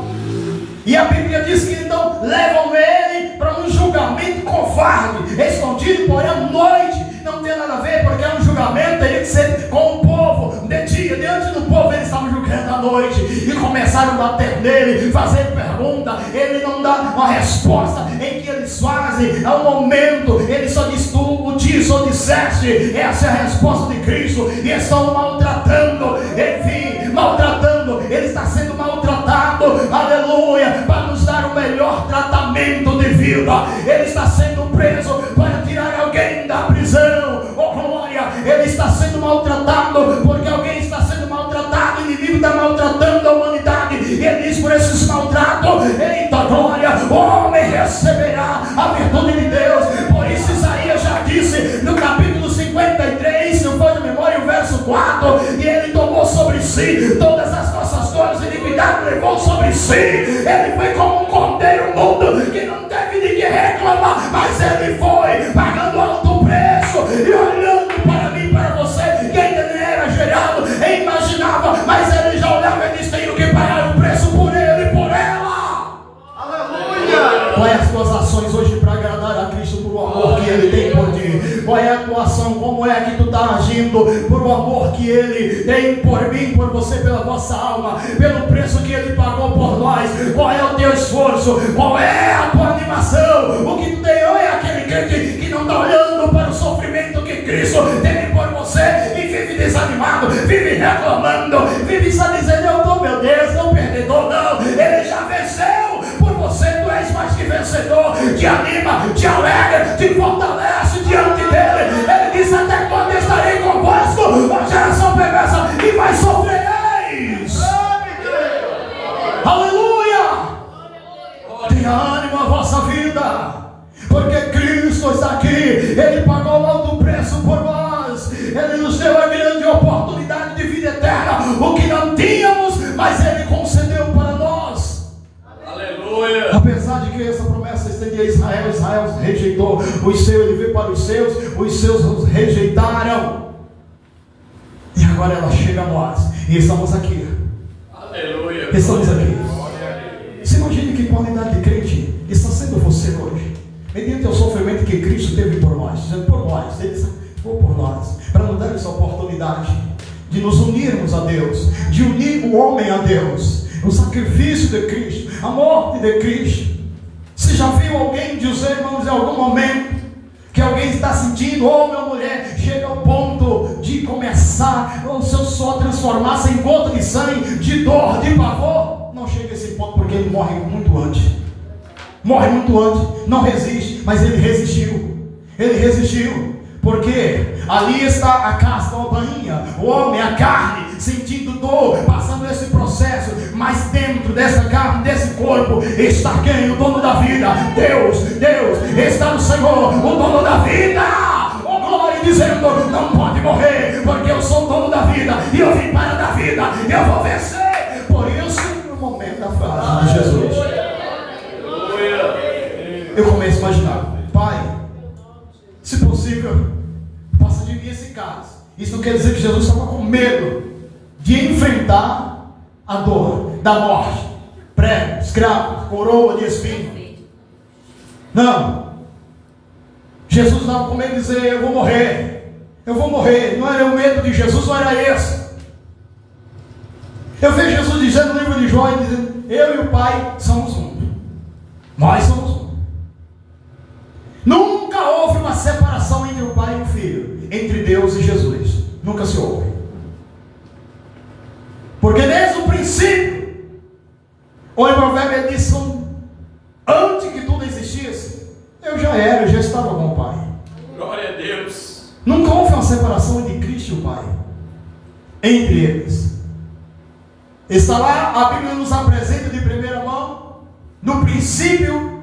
[SPEAKER 1] E a Bíblia diz que então levam ele para um julgamento covarde, escondido, porém à noite. Não tem nada a ver, porque é um julgamento, teria que ser com o povo, de dia, diante do povo. Eles estavam julgando à noite e começaram a bater nele, fazer pergunta. Ele não dá uma resposta. Em que eles fazem, a um momento, ele só diz: tu o disse ou disseste. Essa é a resposta de Cristo. E estão maltratando, enfim, maltratando. Ele está sendo maltratado, aleluia, para nos dar o melhor tratamento de vida. Ele está sendo preso para tirar alguém da prisão. Oh glória, ele está sendo maltratado, porque alguém está sendo maltratado, o inimigo está maltratando a humanidade, e ele diz: por esses maltratos, eita glória, o homem receberá a virtude de Deus. Por isso Isaías já disse no capítulo 53, se não for de memória, o verso 4, e ele tomou sobre si todas as nossas dores e iniquidades, levou sobre si. Ele foi como um cordeiro mudo, que não teve de que reclamar, mas ele foi pagando alto preço e olhando para mim, para você, que ainda nem era gerado, e imaginava, mas ele já olhava e disse: tenho que pagar o preço por ele e por ela. Aleluia! Qual é as tuas ações hoje para agradar a Cristo, por o amor que ele tem por ti? Qual é a tua ação? Como é que tu está agindo por o amor que ele tem por mim, por você, pela vossa alma, pelo preço que ele pagou por nós? Qual é o teu esforço? Qual é a tua animação? O que tu tem é aquele crente que não está olhando para o sofrimento que Cristo teve por você e vive desanimado, vive reclamando, vive só dizendo: eu estou, meu Deus, não perdedor, não. Ele já venceu por você, tu és mais que vencedor. Te anima, te alegra, te fortalece diante dele. Ele disse: até quando estarei convosco, uma geração perversa, e vai sofrereis. Aleluia! Tenha ânimo a vossa vida, porque Cristo está aqui. Ele pagou o alto preço por nós. Ele nos deu a grande oportunidade de vida eterna, o que não tínhamos, mas ele concedeu para nós.
[SPEAKER 2] Aleluia!
[SPEAKER 1] Apesar de que essa promessa estendia a Israel, Israel rejeitou os seus, ele veio para os seus os rejeitaram. E agora ela chega a nós, e estamos aqui.
[SPEAKER 2] Aleluia!
[SPEAKER 1] Estamos aqui. Você imagine que qualidade de crente está sendo você hoje, mediante o sofrimento que Cristo teve por nós, dizendo: por nós, ele foi por nós, para nos dar essa oportunidade de nos unirmos a Deus, de unir o homem a Deus, o sacrifício de Cristo, a morte de Cristo. Você já viu alguém dizer, irmãos, em algum momento, que alguém está sentindo, homem ou mulher, chega ao ponto de começar o seu suor transformar-se em gota de sangue, de dor, de pavor? Não chega a esse ponto, porque ele morre muito antes. Morre muito antes, não resiste, mas ele resistiu. Ele resistiu, porque ali está a casca, a bainha, o homem, a carne, sentindo dor, passando esse processo, mas dentro dessa carne, desse corpo, corpo está quem? O dono da vida. Deus está no Senhor, o dono da vida. Oh glória, dizendo: não pode morrer, porque eu sou o dono da vida e eu vim para dar vida, eu vou vencer. Por isso, no momento da frase de Jesus, eu começo a imaginar: Pai, se possível, passa de mim esse cálice. Isso não quer dizer que Jesus estava com medo de enfrentar a dor da morte, prego, escravo, coroa de espinho. Não. Jesus estava com medo de dizer: eu vou morrer. Não era o medo de Jesus, não era esse. Eu vejo Jesus dizendo no livro de João, dizendo: eu e o Pai somos um. Nós somos um. Nunca houve uma separação entre o Pai e o Filho, entre Deus e Jesus. Nunca se houve. Porque desde o princípio, o provérbio ele diz: antes que tudo existisse, eu já estava com o Pai.
[SPEAKER 2] Glória a Deus.
[SPEAKER 1] Nunca houve uma separação entre Cristo e o Pai, entre eles. Está lá, a Bíblia nos apresenta de primeira mão: no princípio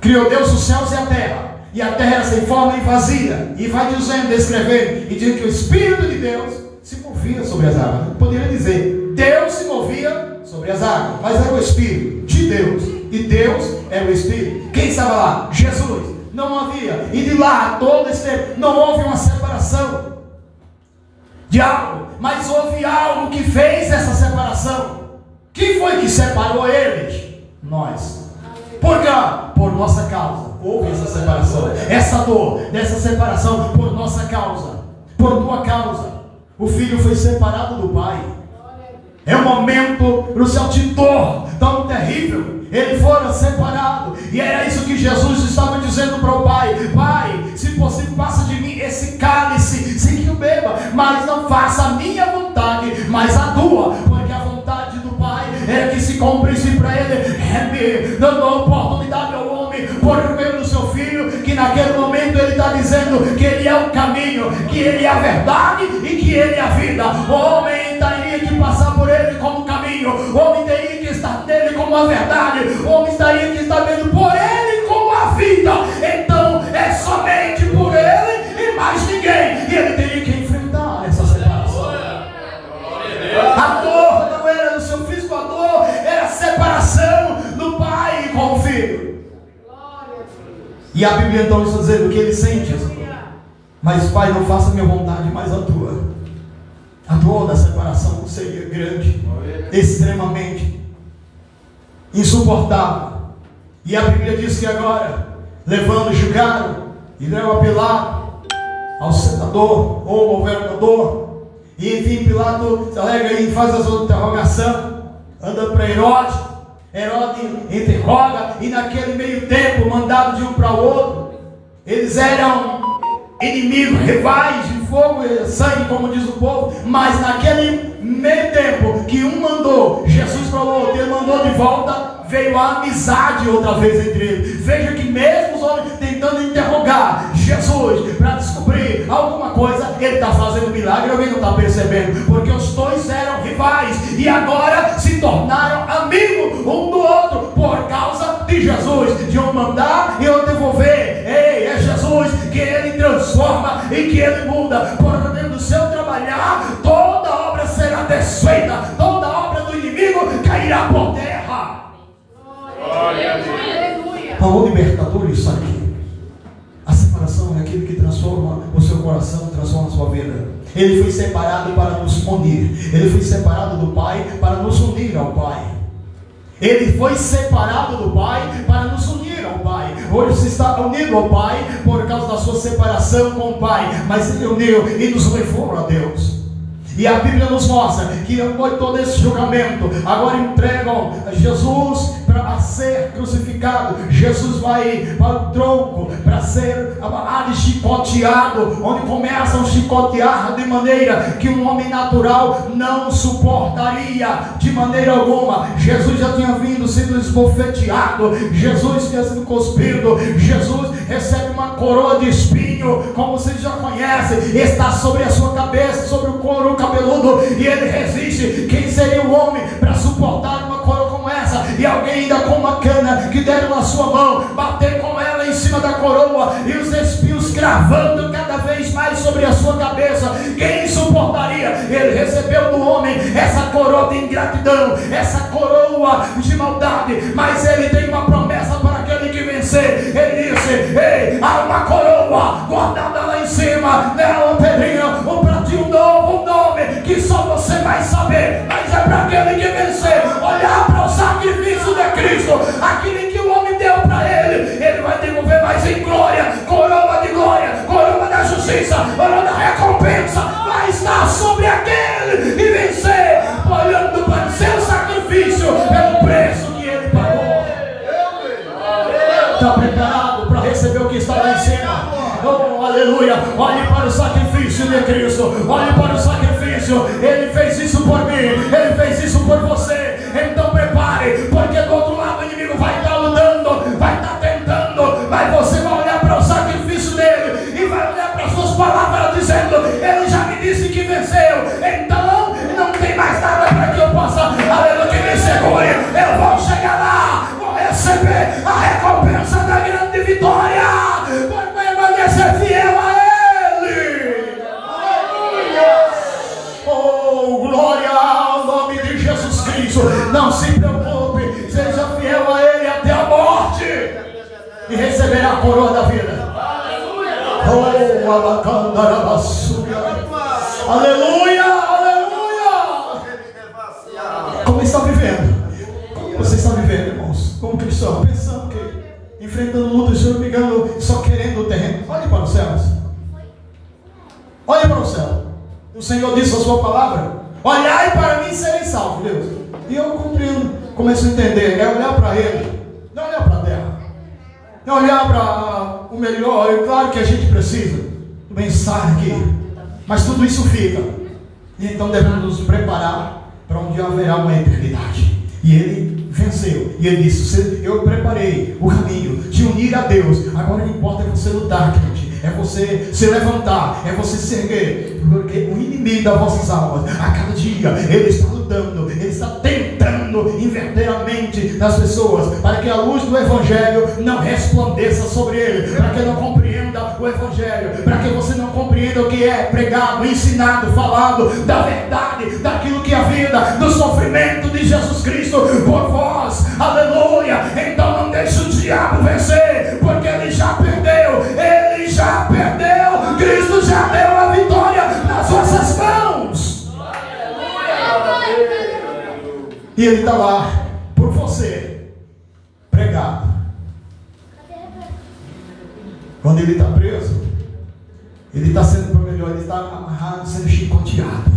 [SPEAKER 1] criou Deus os céus e a terra era sem forma e vazia, e vai dizendo, descrevendo, e diz que o Espírito de Deus se movia sobre as águas. Eu poderia dizer: Deus se movia sobre as águas, mas era o Espírito de Deus, e Deus era o Espírito. Quem estava lá? Jesus. Não havia, e de lá todo esse tempo não houve uma separação de algo, mas houve algo que fez essa separação. Quem foi que separou eles? Nós. Por quê? Por nossa causa houve essa separação, essa dor dessa separação por nossa causa, por tua causa. O filho foi separado do pai. É um momento no céu de dor tão terrível. Eles foram separados, e era isso que Jesus estava dizendo para o Pai: Pai, se possível, passa de mim esse cálice, sem que eu beba, mas não faça a minha vontade, mas a tua, porque a vontade do Pai é que se cumprisse para ele, dando a oportunidade ao homem, por meio do seu filho, que naquele momento ele está dizendo que ele é o caminho, que ele é a verdade e que ele é a vida. O homem teria que passar por ele como caminho, o homem teria que estar nele como a verdade, o homem teria que estar vendo por ele como a vida. Então é somente por ele e mais ninguém, e ele teria que enfrentar essa separação. A dor não era do seu físico, a dor era a separação do pai com o filho. E a Bíblia então está dizendo que ele sente essa dor. Mas Pai, não faça a minha vontade, mas a tua. A dor da separação seria grande, extremamente insuportável. E a Bíblia diz que agora, levando, julgaram e deram a Pilato, ao senador ou ao governador. E enfim, Pilato se alega e faz a sua interrogação, anda para Herodes. Herodes interroga, e naquele meio tempo, mandado de um para o outro, eles eram inimigos, rivais de fogo e sangue, como diz o povo. Mas naquele meio tempo que um mandou Jesus para o outro, ele mandou de volta, veio a amizade outra vez entre eles. Veja que mesmo os homens tentando interrogar Jesus para descobrir alguma coisa, ele está fazendo milagre. Alguém não está percebendo? Porque os dois eram rivais e agora se tornaram amigos um do outro por causa de Jesus, de um mandar e outro devolver. Ei, é Jesus que ele transforma e que ele muda. Por meio do seu trabalhar, toda obra será desfeita, toda obra do inimigo cairá por terra. O libertador, isso aqui. A separação é aquele que transforma o seu coração, transforma a sua vida. Ele foi separado para nos unir. Ele foi separado do Pai para nos unir ao Pai. Ele foi separado do Pai para nos unir ao Pai. Hoje se está unido ao Pai por causa da sua separação com o Pai, mas ele uniu e nos levou a Deus. E a Bíblia nos mostra que foi todo esse julgamento. Agora entregam Jesus para ser crucificado. Jesus vai para o tronco para ser chicoteado, onde começam a chicotear de maneira que um homem natural não suportaria de maneira alguma. Jesus já tinha vindo sendo esbofeteado, Jesus tinha sido cuspido, Jesus recebe uma coroa de espinho, como vocês já conhecem, está sobre a sua cabeça, sobre o couro cabeludo, e ele resiste. Quem seria o homem para suportar uma coroa como essa? E e os espinhos cravando cada vez mais sobre a sua cabeça. Quem suportaria? Ele recebeu do homem essa coroa de ingratidão, essa coroa de maldade, mas ele tem uma promessa para aquele que vencer. Ele disse: ei, há uma coroa guardada lá em cima, nela, Pedrinho, um pratinho novo, um nome que só você vai saber, mas é para aquele que vencer. Olhar para o sacrifício de Cristo, aquele que o homem deu para ele, ele vai devolver mais em glória, coroa da justiça, coroa da recompensa, vai estar sobre aquele que vencer, olhando para o seu sacrifício, pelo preço que ele pagou. Está preparado para receber o que está lá em cima? Oh, aleluia! Olhe para o sacrifício de Cristo, olhe para o sacrifício. Ele fez isso por mim, ele fez isso por você. Então prepare, porque do outro lado o inimigo vai estar lutando, vai estar tentando, mas você vai olhar para o sacrifício dele e vai olhar para as suas palavras dizendo: ele já me disse que venceu, então não tem mais nada para que eu possa, aleluia, que me segure. Eu vou chegar lá, vou receber a recompensa da grande vitória, porque vai ser fiel a ele. Oh, glória ao nome de Jesus Cristo. Não se preocupe, seja fiel a ele até a morte e receberá a coroa da vida. Oh, abacandarabaçuia. Aleluia, aleluia. Como está vivendo? Como você está vivendo, irmãos? Como cristão, pensando que enfrentando lutas, se eu não me engano, só querendo o terreno. Olhe para os céus. Olhe para o céu. O Senhor disse a sua palavra: olhai para mim e sereis salvos, Deus. E eu compreendo, começo a entender. É olhar para Ele, não olhar para a terra, é olhar para o melhor. É claro que a gente precisa do bem-estar aqui, mas tudo isso fica. E então devemos nos preparar para onde haverá uma eternidade. E Ele venceu, e Ele disse: eu preparei o caminho de unir a Deus. Agora não importa é você lutar, crente, é você se levantar, é você se erguer, porque o inimigo das vossas almas, a cada dia, ele está lutando, ele está tentando inverter a mente das pessoas, para que a luz do Evangelho não resplandeça sobre ele, para que não compreenda o Evangelho, para que você não compreenda o que é pregado, ensinado, falado, da verdade, daquilo que é a vida, do sofrimento de Jesus Cristo por vós, aleluia. Então não deixe o diabo vencer, porque ele já perdeu, Cristo já deu a vitória nas vossas mãos. E ele está lá por você, pregado. Quando ele está preso, ele está sendo, para melhor, ele está amarrado, sendo chicoteado.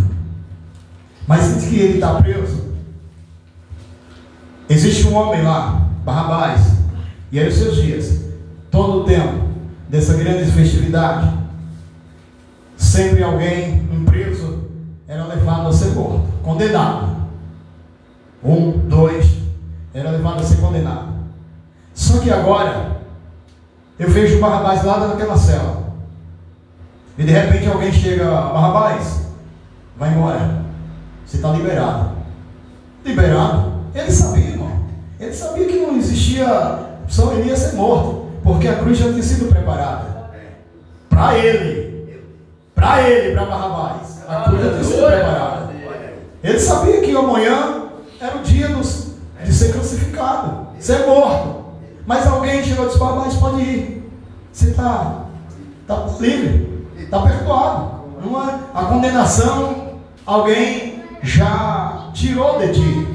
[SPEAKER 1] Mas antes que ele está preso, existe um homem lá, Barrabás, e aí os seus dias, todo o tempo dessa grande festividade, sempre alguém, um preso, era levado a ser morto, condenado. 1, 2, era levado a ser condenado. Só que agora, eu vejo Barrabás lá naquela cela, e de repente alguém chega: Barrabás, vai embora, você está liberado. Liberado? Ele sabia, irmão. Ele sabia que não existia, só ele ia ser morto, porque a cruz já tinha sido preparada para ele, para Barrabás. A cruz já tinha sido preparada. Ele sabia que amanhã era o dia de ser crucificado, ser morto. Mas alguém chegou e disse: Barrabás, pode ir, você está livre, está perdoado. A condenação alguém já tirou de ti.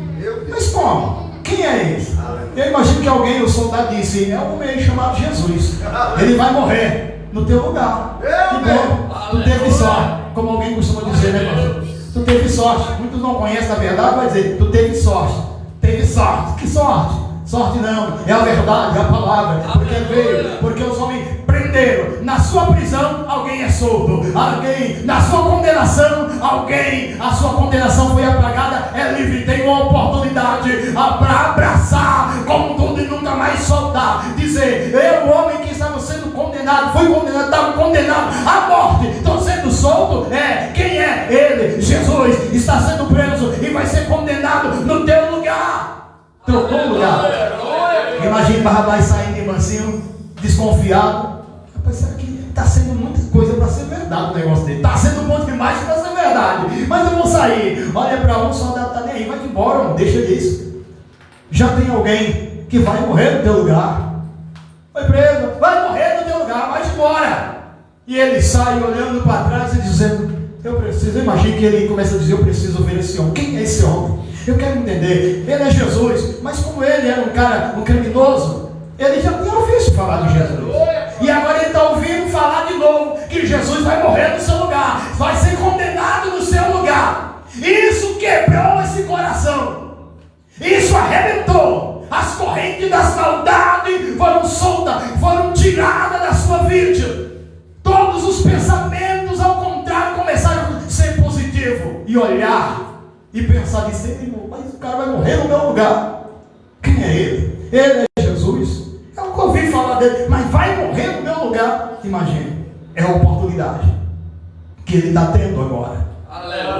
[SPEAKER 1] Mas como? Quem é esse? Eu imagino que alguém, o soldado disse: é um homem chamado Jesus, ele vai morrer no teu lugar. Que bom, tu teve sorte, como alguém costuma dizer, né, pastor? Tu teve sorte. Muitos não conhecem a verdade, vai dizer: tu teve sorte. Teve sorte. Que sorte? Sorte não, é a verdade, é a palavra. Porque veio, porque os homens prenderam. Na sua prisão, alguém é solto. Alguém, na sua condenação, alguém, a sua condenação foi apagada, é livre, tem uma oportunidade para abraçar com tudo e nunca mais soltar. Dizer: eu, o homem que estava sendo condenado, fui condenado, estava condenado à morte, estou sendo solto. Quem é? Ele, Jesus, está sendo preso e vai ser condenado no teu lugar. Trocou o lugar. Imagine Barrabás saindo de mansinho, desconfiado. está sendo muita coisa para ser verdade o negócio dele. Está sendo bom demais para ser verdade. Mas eu vou sair. Olha para um, o soldado está nem aí, vai embora, não deixa disso. Já tem alguém que vai morrer no teu lugar. Foi preso, vai morrer no teu lugar, vai embora. E ele sai olhando para trás e dizendo, eu preciso, imagine que ele começa a dizer, eu preciso ver esse homem. Quem é esse homem? Eu quero entender. Ele é Jesus, mas como ele era um cara, um criminoso, ele já tinha ouvido falar de Jesus. E agora ele está ouvindo falar de novo que Jesus vai morrer no seu lugar, vai ser condenado no seu lugar. Isso quebrou esse coração. Isso arrebentou. As correntes das maldades foram soltas, foram tiradas da sua vida. Todos os pensamentos, ao contrário, começaram a ser positivos. E olhar e pensar de si, mas o cara vai morrer no meu lugar. Quem é ele? Ele é Jesus. Eu nunca ouvi falar dele, mas vai morrer no meu lugar. Imagine, é a oportunidade que ele está tendo agora.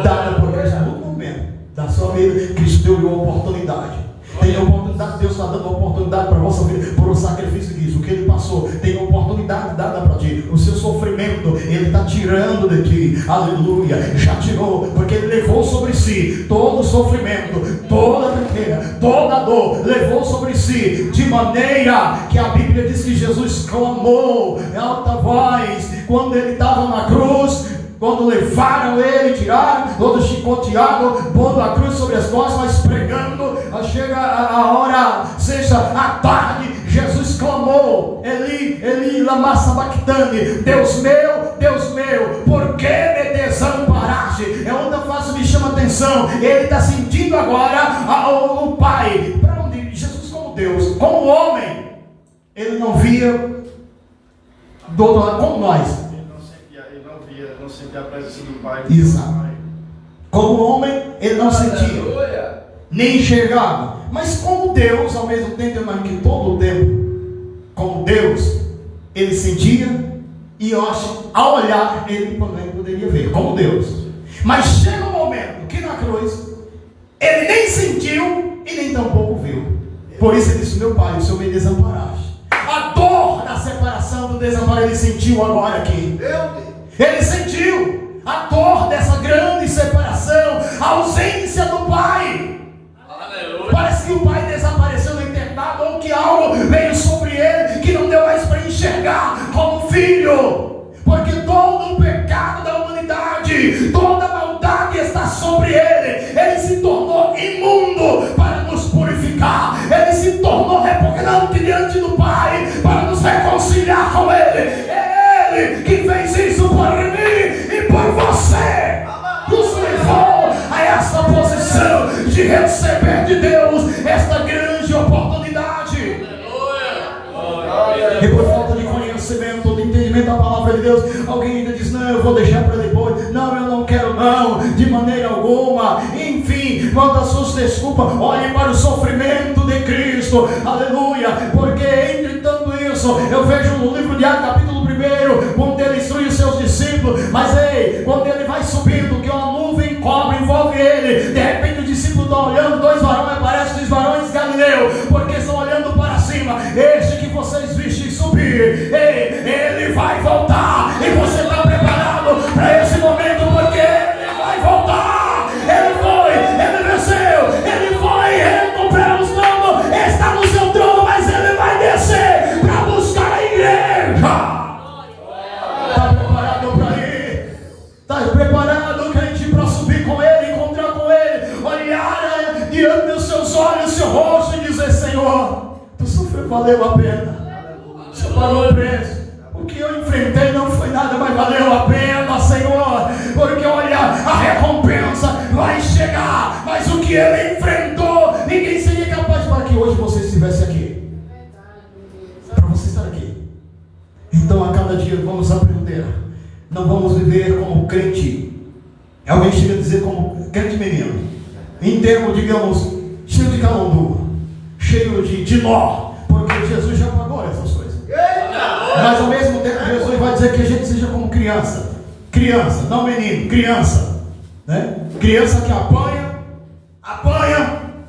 [SPEAKER 1] Dada por Cristo no momento da sua vida. Cristo deu uma oportunidade. Tem a oportunidade, Deus está dando uma oportunidade para a vossa vida, por um sacrifício disso, o que ele passou, tem uma oportunidade dada para ti, o seu sofrimento, ele está tirando de ti, aleluia, já tirou, porque ele levou sobre si todo o sofrimento, toda a tranqueira, toda a dor, levou sobre si, de maneira que a Bíblia diz que Jesus clamou em alta voz, quando ele estava na cruz, quando levaram ele, tiraram, todo chicoteado, pondo a cruz sobre as costas, mas pregando, chega a hora, sexta, à tarde, Jesus clamou, Eli, Eli, lama sabachthani, Deus meu, por que me desamparaste? É outra frase que me chama a atenção, ele está sentindo agora o Pai, para onde? Jesus como Deus, como homem, ele não via do outro lado, como nós.
[SPEAKER 3] Não sentia a presença do Pai.
[SPEAKER 1] Exato. Como homem, ele não sentia, nem enxergava. Mas como Deus, ao mesmo tempo, que todo o tempo, como Deus, ele sentia, e eu acho, ao olhar, ele poderia ver, como Deus. Mas chega um momento que na cruz, ele nem sentiu e nem tampouco viu. Por isso ele disse, meu Pai, o Senhor me desamparaste. A dor da separação, do desamparo, ele sentiu agora aqui. Ele sentiu a dor dessa grande separação, a ausência do Pai. Aleluia. Parece que o Pai desapareceu na eternidade, ou que algo veio sobre ele que não deu mais para enxergar como filho, porque todo o pecado da humanidade, toda a maldade está sobre ele. Ele se tornou imundo para nos purificar, ele se tornou repugnante diante do Pai para nos reconciliar com ele. Ele que fez isso por mim e por você, nos levou a essa posição de receber de Deus esta grande oportunidade. E por falta de conhecimento, de entendimento da palavra de Deus, alguém ainda diz, não, eu vou deixar para depois, não, eu não quero não, de maneira alguma. Enfim, manda suas desculpas, olhe para o sofrimento de Cristo, aleluia, porque entre tanto isso, eu vejo no livro de Atos, capítulo 1, quando ele instrui os seus discípulos, mas ei, quando ele vai subindo, que uma nuvem cobre, envolve ele, de repente os discípulos estão olhando, dois varões, aparecem dois varões de Galileu, porque estão olhando para cima, este que vocês vistem subir, ei, ele vai voltar, e você está preparado para esse momento, porque ele vai voltar, ele foi, ele venceu, ele foi recuperar os nomes, está no seu trono, mas ele vai descer para buscar a igreja. Está preparado, crente, para subir com ele, encontrar com ele, olhar diante dos seus olhos, seu rosto e dizer, Senhor, tu sofreu, valeu a pena, o Senhor pagou o preço, o que eu enfrentei não foi nada, mas valeu a pena, Senhor, porque olha, a recompensa vai chegar, mas o que ele enfrentou, ninguém seria capaz para que hoje você estivesse aqui, para você estar aqui. Então a cada dia vamos aprender, não vamos viver como crente. Alguém chega a dizer como crente menino, em termos, digamos, cheio de calombo, cheio de nó, porque Jesus já pagou essas coisas. Mas ao mesmo tempo Jesus vai dizer que a gente seja como criança, não menino, criança, né? Criança que apanha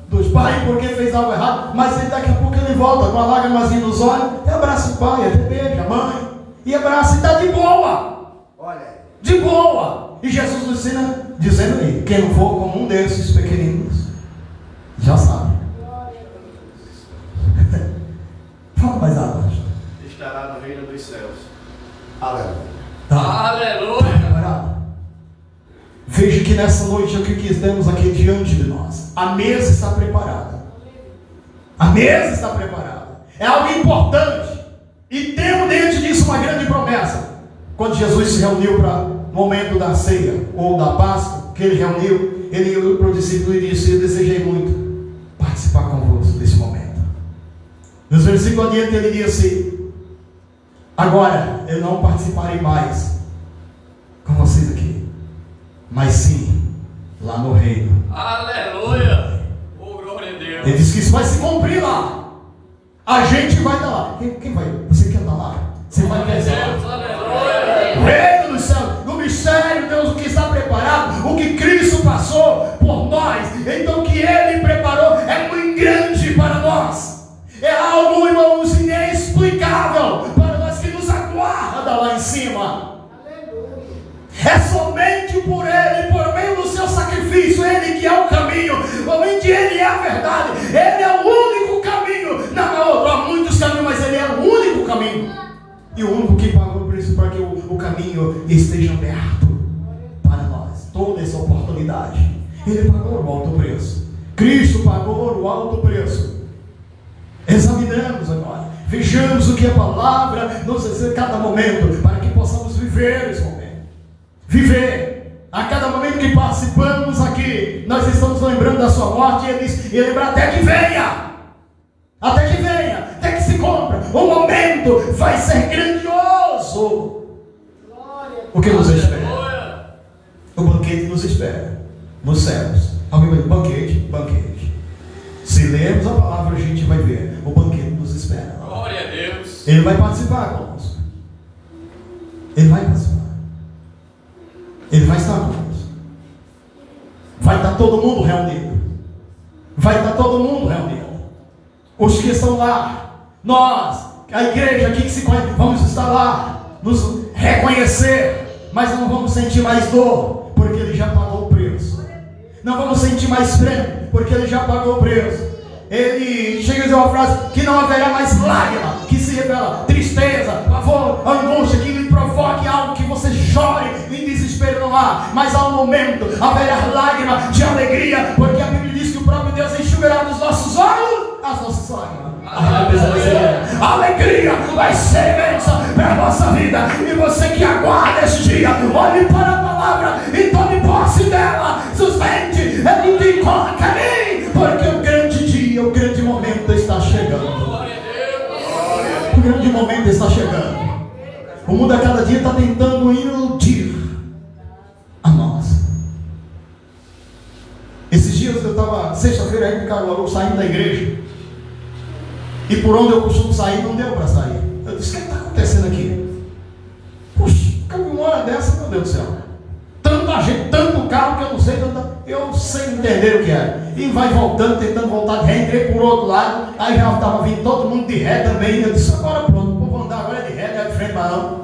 [SPEAKER 1] dos pais porque fez algo errado, mas daqui a pouco ele volta com a lágrimazinha nos olhos, e abraça o pai, até beija a mãe. e abraça e está de boa.
[SPEAKER 4] Olha.
[SPEAKER 1] De boa. E Jesus nos ensina dizendo aí: quem não for como um desses pequeninos, já sabe. Fala mais abaixo.
[SPEAKER 3] Estará no reino dos céus.
[SPEAKER 4] Aleluia.
[SPEAKER 1] Tá.
[SPEAKER 2] Aleluia.
[SPEAKER 1] Veja que nessa noite o que temos aqui diante de nós. A mesa está preparada. A mesa está preparada. É algo importante. E temos dentro disso uma grande promessa. Quando Jesus se reuniu para o momento da ceia ou da Páscoa, que ele reuniu, ele olhou para o discípulo e disse: eu desejei muito participar convosco desse momento. Nos versículos adiante ele disse: agora eu não participarei mais com vocês aqui, mas sim lá no reino.
[SPEAKER 2] Aleluia. Oh, glória a Deus.
[SPEAKER 1] Ele disse que isso vai se cumprir lá. A gente vai estar lá. Quem vai? Você quer estar lá? Você vai
[SPEAKER 2] Glória a
[SPEAKER 1] estar
[SPEAKER 2] Deus.
[SPEAKER 1] lá.
[SPEAKER 2] Aleluia.
[SPEAKER 1] O reino dos céus, no mistério, Deus, o que está preparado, o que Cristo passou por nós, então o que Ele preparou é muito grande para nós. É algo, irmãos, inexplicável para nós, que nos aguarda lá em cima. É somente por Ele, por meio do seu sacrifício, Ele que é o caminho, somente Ele é a verdade, Ele é o único caminho. Não há outro, há muitos caminhos, mas Ele é o único caminho. E o único que pagou por isso, para que o caminho esteja aberto para nós. Toda essa oportunidade. Ele pagou o alto preço. Cristo pagou o alto preço. Examinamos agora. Vejamos o que a palavra nos diz a cada momento, para que possamos viver esse momento. Viver. A cada momento que participamos aqui, nós estamos lembrando da sua morte, e lembrar até que venha. Até que venha, até que se cumpra. O momento vai ser grandioso. O que nos espera? O banquete nos espera nos céus. Alguém vai dizer: banquete, banquete. Se lermos a palavra, a gente vai ver. O banquete nos espera.
[SPEAKER 2] Glória a Deus.
[SPEAKER 1] Ele vai participar conosco. Ele vai participar. Ele vai estar conosco. Vai estar todo mundo reunido. Vai estar todo mundo reunido. Os que estão lá, nós, a igreja aqui que se conhece, vamos estar lá, nos reconhecer, mas não vamos sentir mais dor, porque Ele já pagou o preço. Não vamos sentir mais prêmio, porque Ele já pagou o preço. Ele chega a dizer uma frase: que não haverá mais lágrima, que se revela tristeza, pavor, angústia, que lhe provoque algo que você chore em desespero, não há. Mas há um momento, haverá lágrima de alegria, porque a Bíblia diz que o próprio Deus enxugará dos nossos olhos as nossas lágrimas. A alegria vai ser imensa para a nossa vida. E você que aguarda esse dia, olhe para a palavra e tome posse dela. Sustente, ele te coloca ali, porque o grande dia, o grande momento está chegando. O grande momento está chegando. O mundo a cada dia está tentando iludir a nós. Esses dias eu estava, sexta-feira, aí em Caruaru, saindo da igreja. E por onde eu costumo sair, não deu para sair. Eu disse: o que está acontecendo aqui? Puxa, uma hora dessa, meu Deus do céu. Tanta gente, tanto carro que eu não sei, eu sei entender o que é. E vai voltando, tentando voltar de ré, entrei por outro lado, aí já estava vindo todo mundo de ré também. Eu disse: agora pronto, vou andar agora de ré, não é de frente, mas não.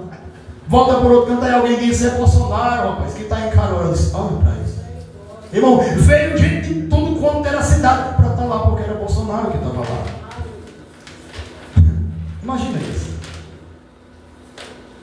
[SPEAKER 1] Volta por outro canto, aí alguém disse: é Bolsonaro, rapaz, que está em Caruaru. Eu disse: olha para isso. Irmão, veio gente de tudo quanto era cidade para estar lá, porque era Bolsonaro que estava lá. Imagina isso.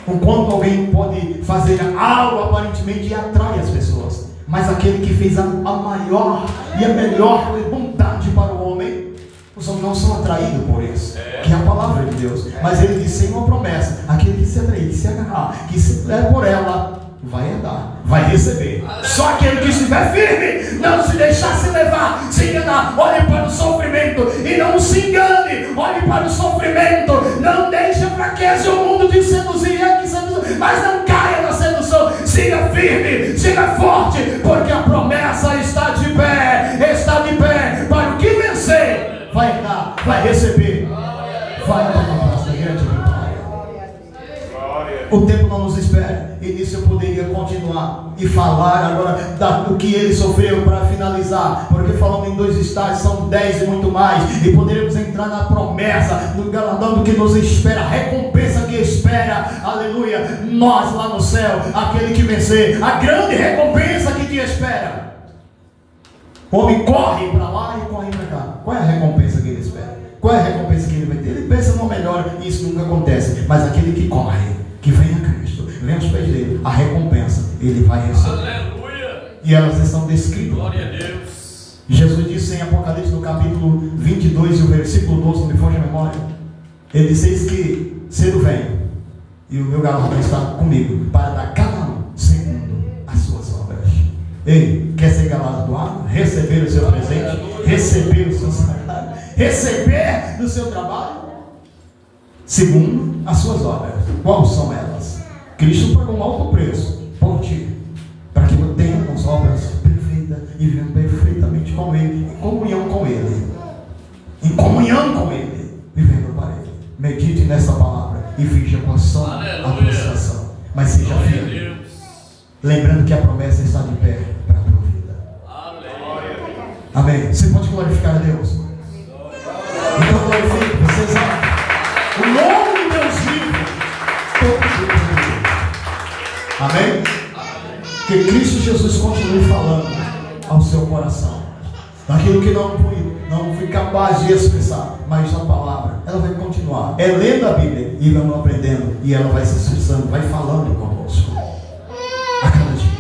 [SPEAKER 1] O quanto alguém pode fazer algo aparentemente e atrai as pessoas, mas aquele que fez a maior e a melhor bondade para o homem, os homens não são atraídos por isso, que é a palavra de Deus. Mas ele disse em uma promessa: aquele que se atrair, que se agarrar, que se der por ela, vai andar, vai receber. Só aquele que estiver firme, não se deixar se levar, se enganar. Olhe para o sofrimento e não se engane. Olhe para o sofrimento, não deixe a fraqueza e o mundo te seduzir, mas não caia na sedução. Siga firme, siga forte, porque a promessa está de pé para o que vencer. Vai dar, vai receber, vai dar uma praça grande vitória. O tempo não nos espera, e nisso eu poderia continuar continuar e falar agora do que ele sofreu para finalizar, porque falando em 2 estágios, são 10 e muito mais, e poderemos entrar na promessa, no galardão do que nos espera, a recompensa que espera, aleluia, nós lá no céu, aquele que vencer, a grande recompensa que te espera. O homem corre para lá e corre para cá. Qual é a recompensa que ele espera? Qual é a recompensa que ele vai ter? Ele pensa no melhor, e isso nunca acontece, mas aquele que corre, que vem a Cristo, vem aos pés dele, a recompensa ele vai receber.
[SPEAKER 2] Aleluia.
[SPEAKER 1] E elas estão descritas.
[SPEAKER 2] Glória a Deus.
[SPEAKER 1] Jesus disse em Apocalipse, no capítulo 22 e o versículo 12, não me foge a memória, ele disse: eis que cedo venho, e o meu galardão está comigo, para dar cada um segundo as suas obras. Ei, quer ser galardoado? Receber o seu presente, receber o seu salário, receber do seu trabalho, segundo as suas obras. Quais são elas? Cristo pagou um alto preço por ti, para que tenhamos obras perfeitas e vivamos perfeitamente com Ele, em comunhão com Ele, vivendo para Ele. Medite nessa palavra e finja com a sua aproximação, mas seja fiel, lembrando que a promessa está de pé para a tua vida. Amém. Você pode glorificar a Deus? Então glorifique, você exalta o nome de Deus vivo todo dia. Amém? Que Cristo Jesus continue falando ao seu coração, daquilo que não fui capaz de expressar, mas a palavra, ela vai continuar. É lendo a Bíblia e vamos aprendendo, e ela vai se expressando, vai falando conosco a cada dia.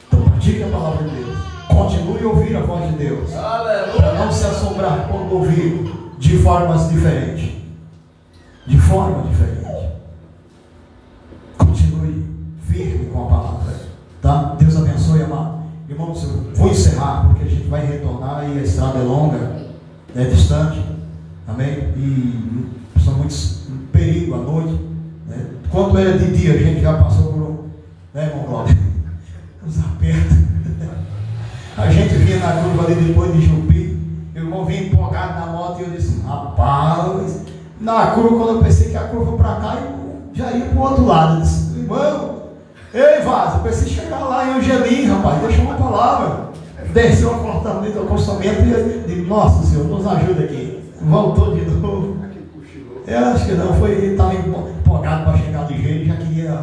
[SPEAKER 1] Então pratique a palavra de Deus, continue a ouvir a voz de Deus, para não se assombrar quando ouvir de formas diferentes. De forma diferente. Continue firme com a palavra, tá? Deus abençoe, amado. Irmãos, eu vou encerrar, porque a gente vai retornar e a estrada é longa, é distante, amém? E são muitos perigo à noite, né? Quando era de dia, a gente já passou por né, irmão Cláudio? Uns apertos. A gente vinha na curva ali depois de Jupi, o irmão vinha empolgado na moto e eu disse: rapaz, na curva, quando eu pensei que a curva para cá, eu já ia para o outro lado. Eu disse: irmão, ei Vaz, eu pensei chegar lá em Angelim, rapaz, deixa uma palavra. Desceu o acostamento e disse: nossa Senhor, nos ajuda aqui. Voltou de novo. Eu acho que não, estava empolgado para chegar de jeito, já queria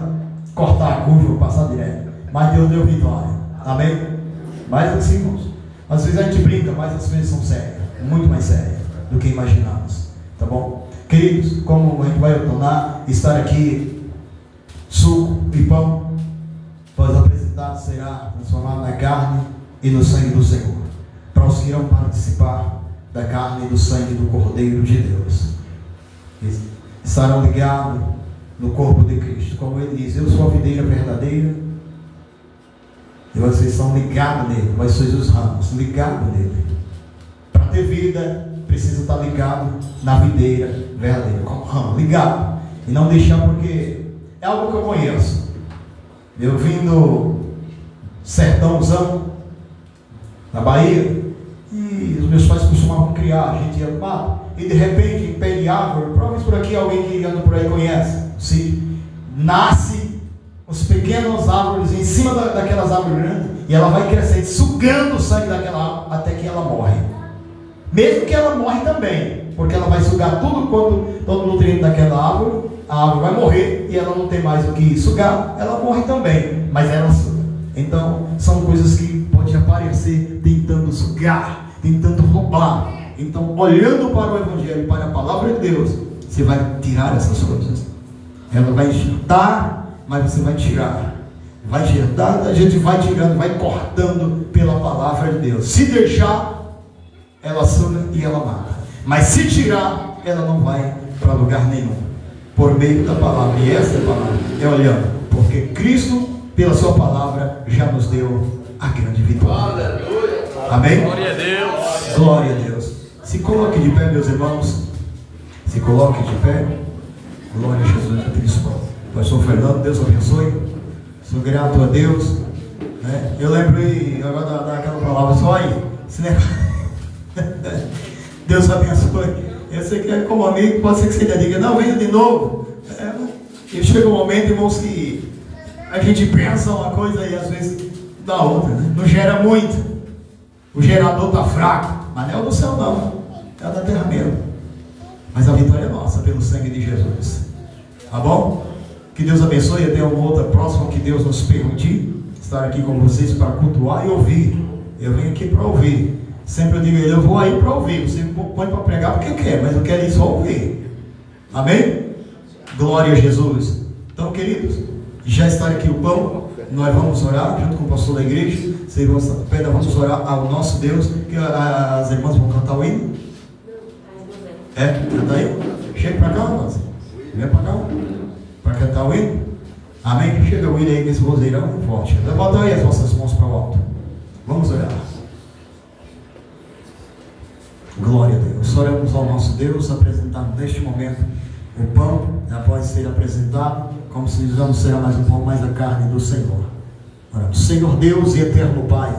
[SPEAKER 1] cortar a curva, passar direto. Mas Deus deu vitória. Amém? Mas assim, irmãos, às vezes a gente brinca, mas as coisas são sérias, muito mais sérias do que imaginamos. Tá bom? Queridos, como a gente vai retornar, estar aqui, suco e pão, pois apresentado será transformado na carne e no sangue do Senhor, para os que irão participar da carne e do sangue do Cordeiro de Deus. Estarão ligados no corpo de Cristo, como ele diz: eu sou a videira verdadeira, e vocês são ligados nele, mas sois os ramos, ligados nele. Para ter vida, precisa estar ligado na videira verdadeira, como ramo, ligado, e não deixar, porque é algo que eu conheço. Eu vim do sertãozão, na Bahia, e os meus pais costumavam criar, a gente ia no mato, e de repente, em pé de árvore, provavelmente por aqui alguém que anda por aí conhece, se nasce os pequenos árvores em cima daquelas árvores grandes, e ela vai crescendo, sugando o sangue daquela árvore até que ela morre. Mesmo que ela morre também, porque ela vai sugar todo o nutriente daquela árvore, a árvore vai morrer e ela não tem mais o que sugar, ela morre também, mas ela suga. Então, são coisas que podem aparecer tentando sugar, tentando roubar. Então, olhando para o Evangelho, para a palavra de Deus, você vai tirar essas coisas. Ela vai enxertar, mas você vai tirar. Vai enxertar, a gente vai tirando, vai cortando pela palavra de Deus. Se deixar, ela suga e ela mata. Mas se tirar, ela não vai para lugar nenhum. Por meio da palavra. E essa palavra é olhando. Porque Cristo, pela sua palavra, já nos deu a grande vitória.
[SPEAKER 3] Aleluia.
[SPEAKER 1] Amém?
[SPEAKER 2] Glória a Deus.
[SPEAKER 1] Glória a Deus. Se coloque de pé, meus irmãos. Se coloque de pé. Glória a Jesus Cristo. Pastor Fernando, Deus abençoe. Sou grato a Deus. Né? Eu lembrei agora daquela palavra só aí. Esse negócio. Deus abençoe. Eu sei que é como amigo, pode ser que você diga: não, venha de novo. E chega um momento, irmãos, que A gente pensa uma coisa e às vezes dá outra, né? Não gera muito. O gerador está fraco, mas não é o do céu não, é o da terra mesmo. Mas a vitória é nossa pelo sangue de Jesus. Tá bom? Que Deus abençoe. Até uma outra próxima que Deus nos permitir estar aqui com vocês para cultuar e ouvir. Eu venho aqui para ouvir. Sempre eu digo, eu vou aí para ouvir. Você põe para pregar porque quer, mas eu quero ir só ouvir. Amém? Glória a Jesus. Então, queridos, já está aqui o pão. Nós vamos orar junto com o pastor da igreja. Vamos orar ao nosso Deus. Que as irmãs vão cantar o hino. Canta aí. Chega para cá, irmãs. Vem para cá. Para cantar o hino. Amém? Chega o hino aí nesse vozeirão forte. Levanta aí as vossas mãos para o alto. Vamos orar. Glória a Deus. Oramos ao nosso Deus, apresentando neste momento o pão, após ser apresentado, como se já não será mais o pão, mas a carne do Senhor. Oramos. Senhor Deus e eterno Pai,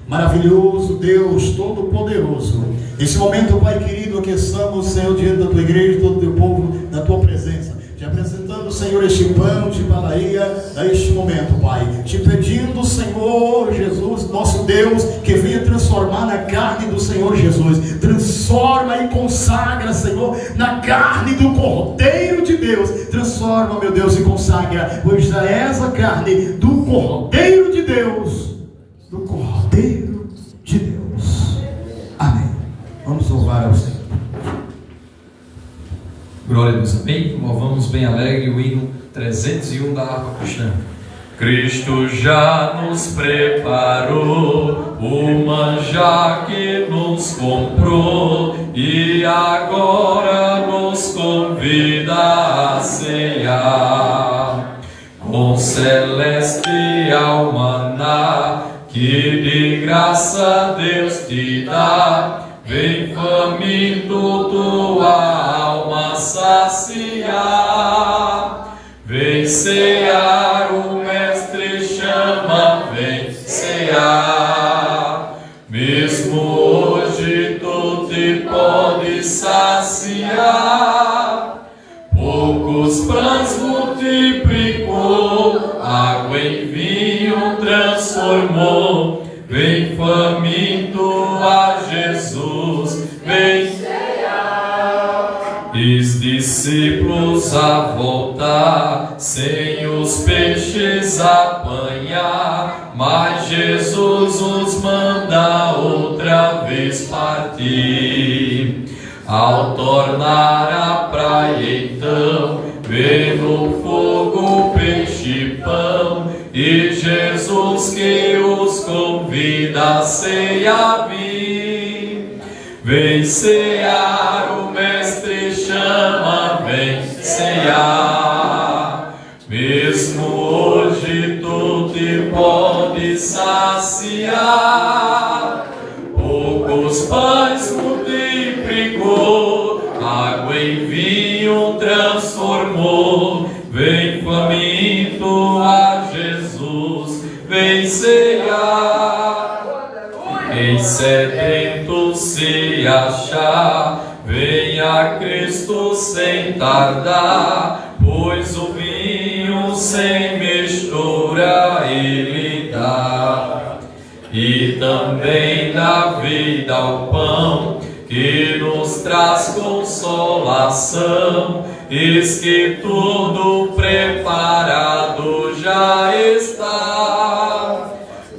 [SPEAKER 1] maravilhoso Deus Todo-Poderoso, esse momento, Pai querido, aqui estamos, Senhor, diante da tua igreja, todo o teu povo, na tua presença, te apresentando, Senhor, este pão de padaria, neste momento, Pai, te pedindo, Senhor Jesus, nosso Deus, que venha transformar na carne do Senhor Jesus, transforma e consagra, Senhor, na carne do Cordeiro de Deus, transforma, meu Deus, e consagra, pois já és a carne do Cordeiro de Deus, do Cordeiro de Deus. Amém. Vamos louvar ao Senhor.
[SPEAKER 4] Glória a Deus, amém? Louvamos bem alegre o hino 301 da harpa cristã.
[SPEAKER 2] Cristo já nos preparou o manjar que nos comprou e agora nos convida a cear com celestial maná que de graça Deus te dá. Vem faminto tua alma saciar, vem cear, o Mestre chama, vem cear. Mesmo hoje tu te podes saciar, poucos pães multiplicou, água em vinho transformou. Vem faminto a Jesus, vem cear. Os discípulos a voltar, sem os peixes apanhar, mas Jesus os manda outra vez partir. Ao tornar a praia então, vê no fogo peixe e pão, e Jesus que os convida a ceia vir. Vem cear, o Mestre chama, vem cear. Mesmo hoje tu te podes saciar, poucos pães multiplicou, água em vinho transformou. Vem faminto a Jesus, vem cear. Quem sedento se achar, venha a Cristo sem tardar, pois o vinho sem mistura Ele dá. E também dá vida ao pão, que nos traz consolação. Eis que tudo preparado já está.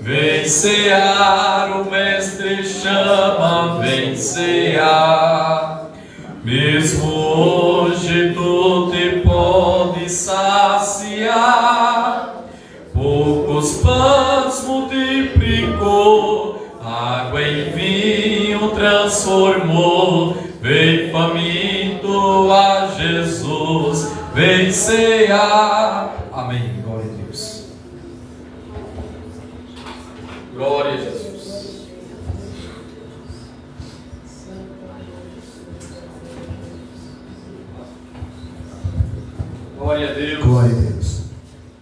[SPEAKER 2] Vem cear, o Mestre chama, vem cear. Mesmo hoje tu te podes saciar, poucos pães multiplicou, água em vinho transformou. Vem faminto a Jesus, vem cear.
[SPEAKER 4] Amém. Glória a Deus.
[SPEAKER 2] Glória a Jesus. Glória a Deus.
[SPEAKER 1] Glória a Deus.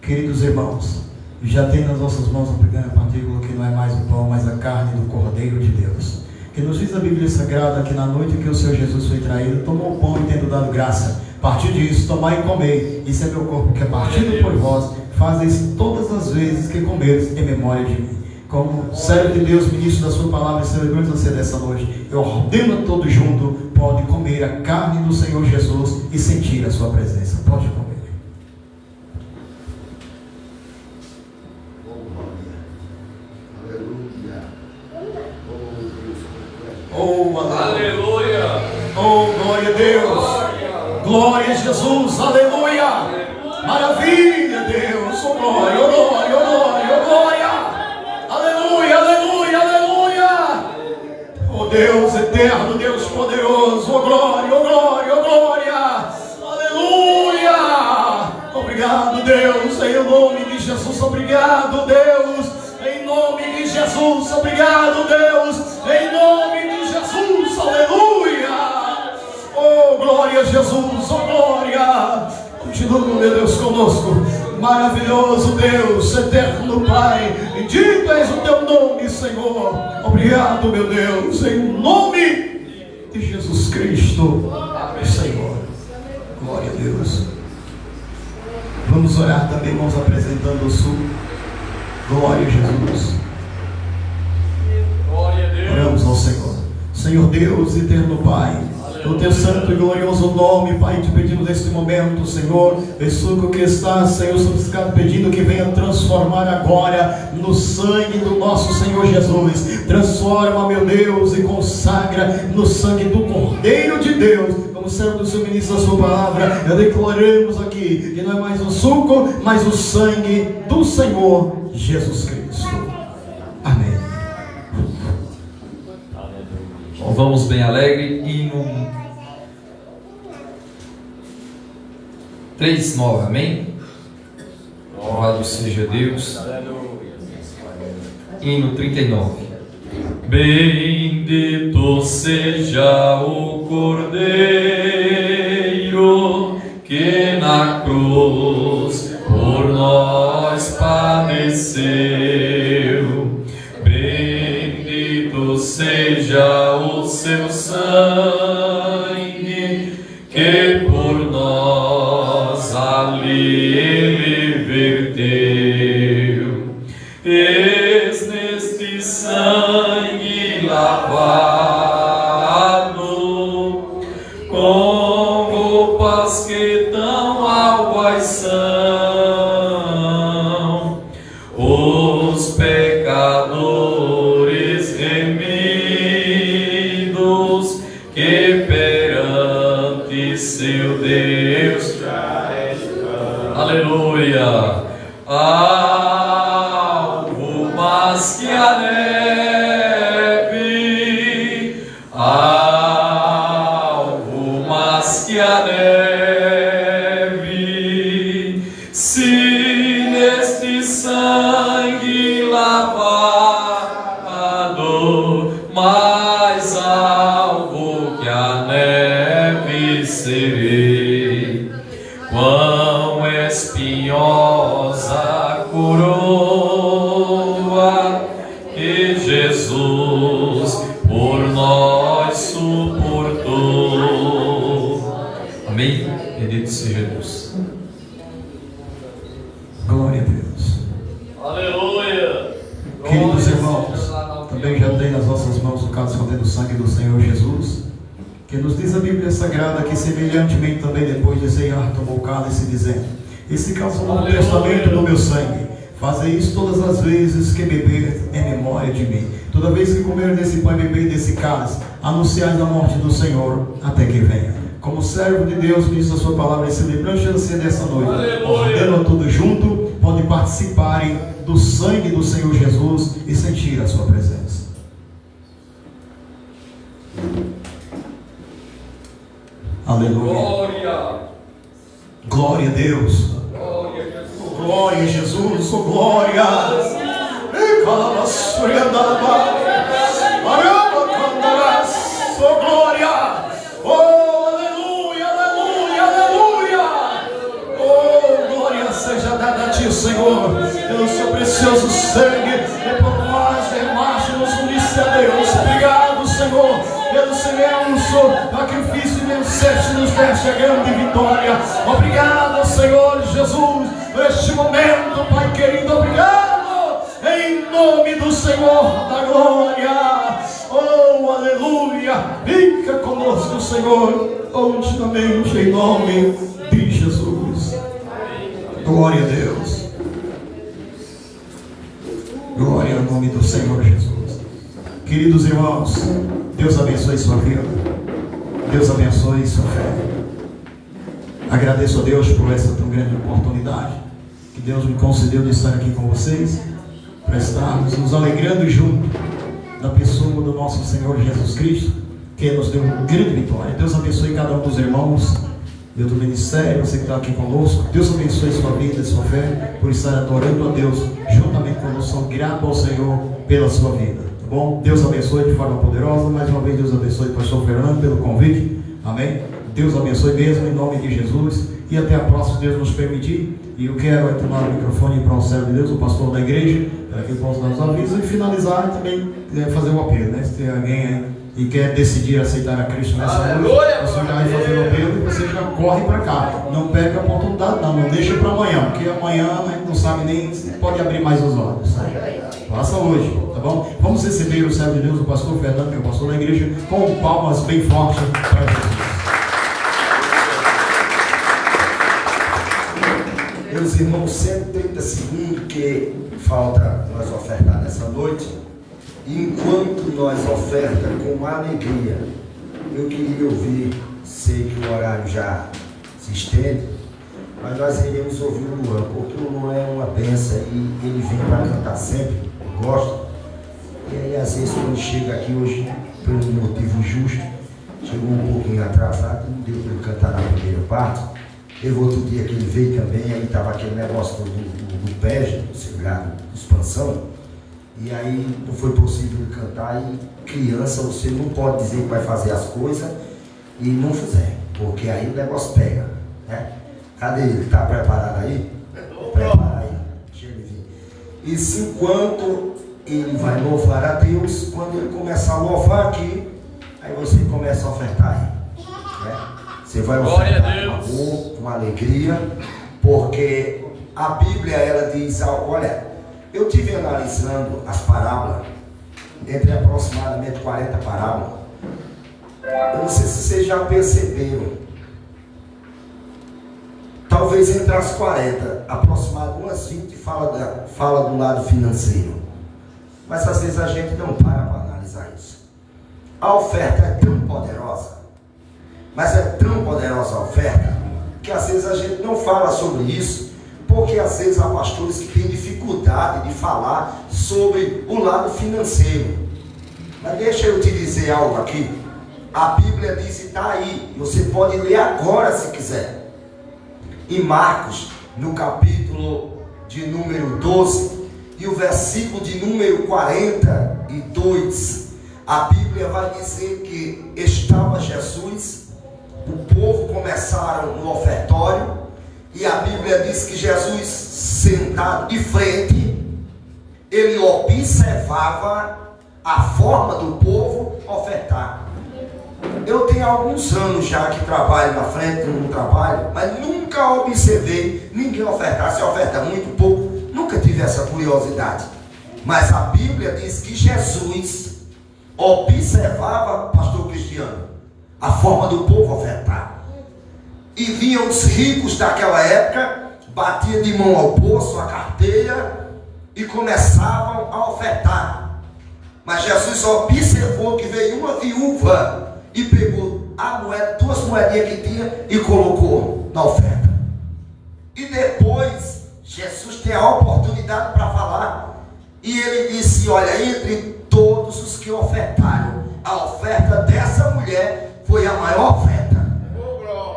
[SPEAKER 1] Queridos irmãos, já tem nas nossas mãos a pequena partícula que não é mais o pão, mas a carne do Cordeiro de Deus, que nos diz a Bíblia Sagrada que na noite que o Senhor Jesus foi traído, tomou o pão e tendo dado graça, a partir disso, tomai e comei, isso é meu corpo que é partido por vós, Fazeis todas as vezes que comeres em memória de mim. Como servo de Deus, ministro da sua palavra e celebrante você dessa noite, eu ordeno a todos junto, pode comer a carne do Senhor Jesus e sentir a sua presença. Pode comer. Oh, aleluia! Oh, glória a Deus! Glória a Jesus! Aleluia! Maravilha, Deus! Oh, glória, oh, glória, oh, glória, oh, glória! Aleluia, aleluia, aleluia! Oh, Deus eterno, Deus poderoso! Oh, glória, oh, glória, oh, glória! Aleluia! Obrigado, Deus, em nome de Jesus! Obrigado, Deus! Em nome de Jesus! Obrigado, Deus! Em nome de Jesus! Aleluia! Oh, glória a Jesus! Oh, glória! Continua, meu Deus, conosco. Maravilhoso Deus, eterno Pai, bendito és o teu nome, Senhor. Obrigado, meu Deus, em nome de Jesus Cristo, Senhor. Glória a Deus. Vamos orar também, irmãos, apresentando o sul. Glória a Jesus.
[SPEAKER 2] Glória a Deus.
[SPEAKER 1] Oramos ao Senhor. Senhor Deus, eterno Pai, o teu santo e glorioso nome, Pai, te pedimos neste momento, Senhor, o que está, Senhor, suplicado, pedindo que venha transformar agora no sangue do nosso Senhor Jesus. Transforma, meu Deus, e consagra no sangue do Cordeiro de Deus. Como servo do seu ministro da sua palavra, eu declaramos aqui que não é mais o suco, mas o sangue do Senhor Jesus Cristo. Amém.
[SPEAKER 4] Bom, vamos bem alegre. Hino 3:9, amém? Louvado seja Deus. Hino 39.
[SPEAKER 2] Bendito seja o Cordeiro que na cruz por nós padeceu. Bendito seja o seu sangue que por nós ali ele verteu. Eis neste sangue lavado, com roupas que tão alvas são, os pecadores remidos que perante seu Deus já estão. Aleluia! Alvo mais que a neve, alvo mais que a neve, se neste sangue lavado, mais alvo que a neve serei. Quão espinhosa coroa que Jesus por nós suportou.
[SPEAKER 4] Amém? Bendito seja Deus.
[SPEAKER 1] Glória a Deus.
[SPEAKER 2] Aleluia!
[SPEAKER 1] Queridos irmãos, também já tem nas nossas mãos o cálice contendo o sangue do Senhor Jesus, que nos diz a Bíblia Sagrada que semelhantemente também depois de ceiar tomou o cálice dizendo: esse cálice é o Novo Testamento do meu sangue, fazei isso todas as vezes que beber em memória de mim. Toda vez que comer desse pão e beber desse cálice, anunciais a morte do Senhor até que venha. Como servo de Deus, ministro da sua palavra e celebrante dessa noite, ordeno a todos junto, podem participarem do sangue do Senhor Jesus e sentir a sua presença. Aleluia.
[SPEAKER 2] Glória!
[SPEAKER 1] Glória a Deus.
[SPEAKER 2] Glória a Jesus!
[SPEAKER 1] Glória a Jesus. Oh, glória. Oh, glória. Oh, aleluia, aleluia, aleluia. Oh, glória seja dada a ti, Senhor, pelo seu precioso sangue e por nós derramaste nos uniste a Deus. Obrigado, Senhor, pelo seu imenso sacrifício e venceste, nos deste a grande vitória. Obrigado, Senhor Jesus, neste momento, Pai querido, obrigado, em nome do Senhor da glória. Oh, aleluia, fica conosco, Senhor, continuamente, em nome de Jesus. Glória a Deus. Glória ao nome do Senhor Jesus. Queridos irmãos, Deus abençoe sua vida, Deus abençoe sua fé. Agradeço a Deus por essa tão grande oportunidade que Deus me concedeu de estar aqui com vocês, para estarmos nos alegrando junto da pessoa do nosso Senhor Jesus Cristo, que nos deu uma grande vitória. Deus abençoe cada um dos irmãos do ministério, você que está aqui conosco. Deus abençoe sua vida e sua fé, por estar adorando a Deus juntamente conosco. Sou grato ao Senhor pela sua vida, tá bom? Deus abençoe de forma poderosa. Mais uma vez, Deus abençoe o pastor Fernando pelo convite, amém? Deus abençoe mesmo, em nome de Jesus, e até a próxima, se Deus nos permitir. E eu quero tomar o microfone para o servo de Deus, o pastor da igreja, para que ele possa dar os avisos e finalizar e também fazer um apelo, né? Se tem alguém aí e quer decidir aceitar a Cristo nessa noite, você já vai fazer o apelo e você já corre para cá. Não perca a oportunidade, não deixa para amanhã, porque amanhã a gente não sabe nem se pode abrir mais os olhos. Faça hoje, tá bom? Vamos receber o servo de Deus, o pastor Fernando, que é o pastor da igreja, com palmas bem fortes para Jesus.
[SPEAKER 5] Meus irmãos, 130 segundos que falta nós ofertar nessa noite. Enquanto nós oferta com alegria, eu queria ouvir, sei que o horário já se estende, mas nós iremos ouvir o Luan, porque o Luan é uma benção e ele vem para cantar sempre, eu gosto. E aí às vezes quando chega aqui hoje, por um motivo justo, chegou um pouquinho atrasado, não deu para ele cantar na primeira parte. Teve outro dia que ele veio também, aí estava aquele negócio do PEG, do segurado de expansão, e aí não foi possível cantar. E criança, você não pode dizer que vai fazer as coisas e não fizer, porque aí o negócio pega, né? Cadê ele? Está preparado aí? Prepara aí, deixa ele vir. Isso enquanto ele vai louvar a Deus, quando ele começar a louvar aqui, aí você começa a ofertar aí, né? Você vai ofertar com amor, com alegria, porque a Bíblia, ela diz, olha, eu estive analisando as parábolas, entre aproximadamente 40 parábolas. Eu não sei se vocês já perceberam, talvez entre as 40, aproximadamente umas 20 fala do lado financeiro. Mas às vezes a gente não para analisar isso. A oferta é tão poderosa, mas é tão poderosa a oferta, que às vezes a gente não fala sobre isso, porque às vezes há pastores que têm dificuldade de falar sobre o lado financeiro. Mas deixa eu te dizer algo aqui. A Bíblia diz, e está aí, você pode ler agora se quiser. Em Marcos, no capítulo de número 12, e o versículo de número 42, a Bíblia vai dizer que estava Jesus, o povo começaram no ofertório, e a Bíblia diz que Jesus, sentado de frente, ele observava a forma do povo ofertar. Eu tenho alguns anos já que trabalho na frente, não trabalho, mas nunca observei ninguém ofertar. Se oferta muito pouco, nunca tive essa curiosidade. Mas a Bíblia diz que Jesus observava, pastor Cristiano, a forma do povo ofertar. E vinham os ricos daquela época, batiam de mão ao bolso, a carteira, e começavam a ofertar. Mas Jesus observou que veio uma viúva e pegou a moeda, 2 moedinhas que tinha, e colocou na oferta. E depois Jesus tem a oportunidade para falar, e ele disse, olha, entre todos os que ofertaram, a oferta dessa mulher foi a maior oferta.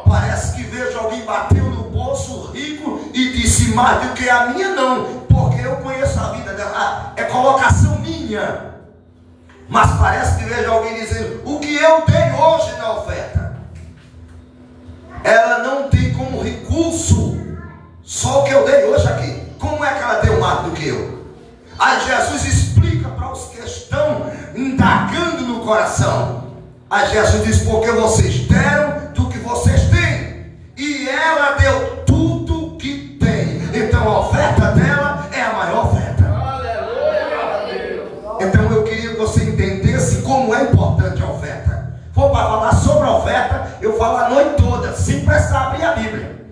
[SPEAKER 5] Parece que vejo alguém bateu no bolso rico e disse, mais do que a minha não, porque eu conheço a vida dela, é colocação minha. Mas parece que vejo alguém dizendo, o que eu dei hoje na oferta, ela não tem como recurso só o que eu dei hoje aqui. Como é que ela deu mais do que eu? Aí Jesus explica para os que estão indagando no coração. Aí Jesus diz, porque vocês deram do que vocês têm, e ela deu tudo que tem. como é importante a oferta. For para falar sobre a oferta, eu falo a noite toda, sem precisar abrir a Bíblia.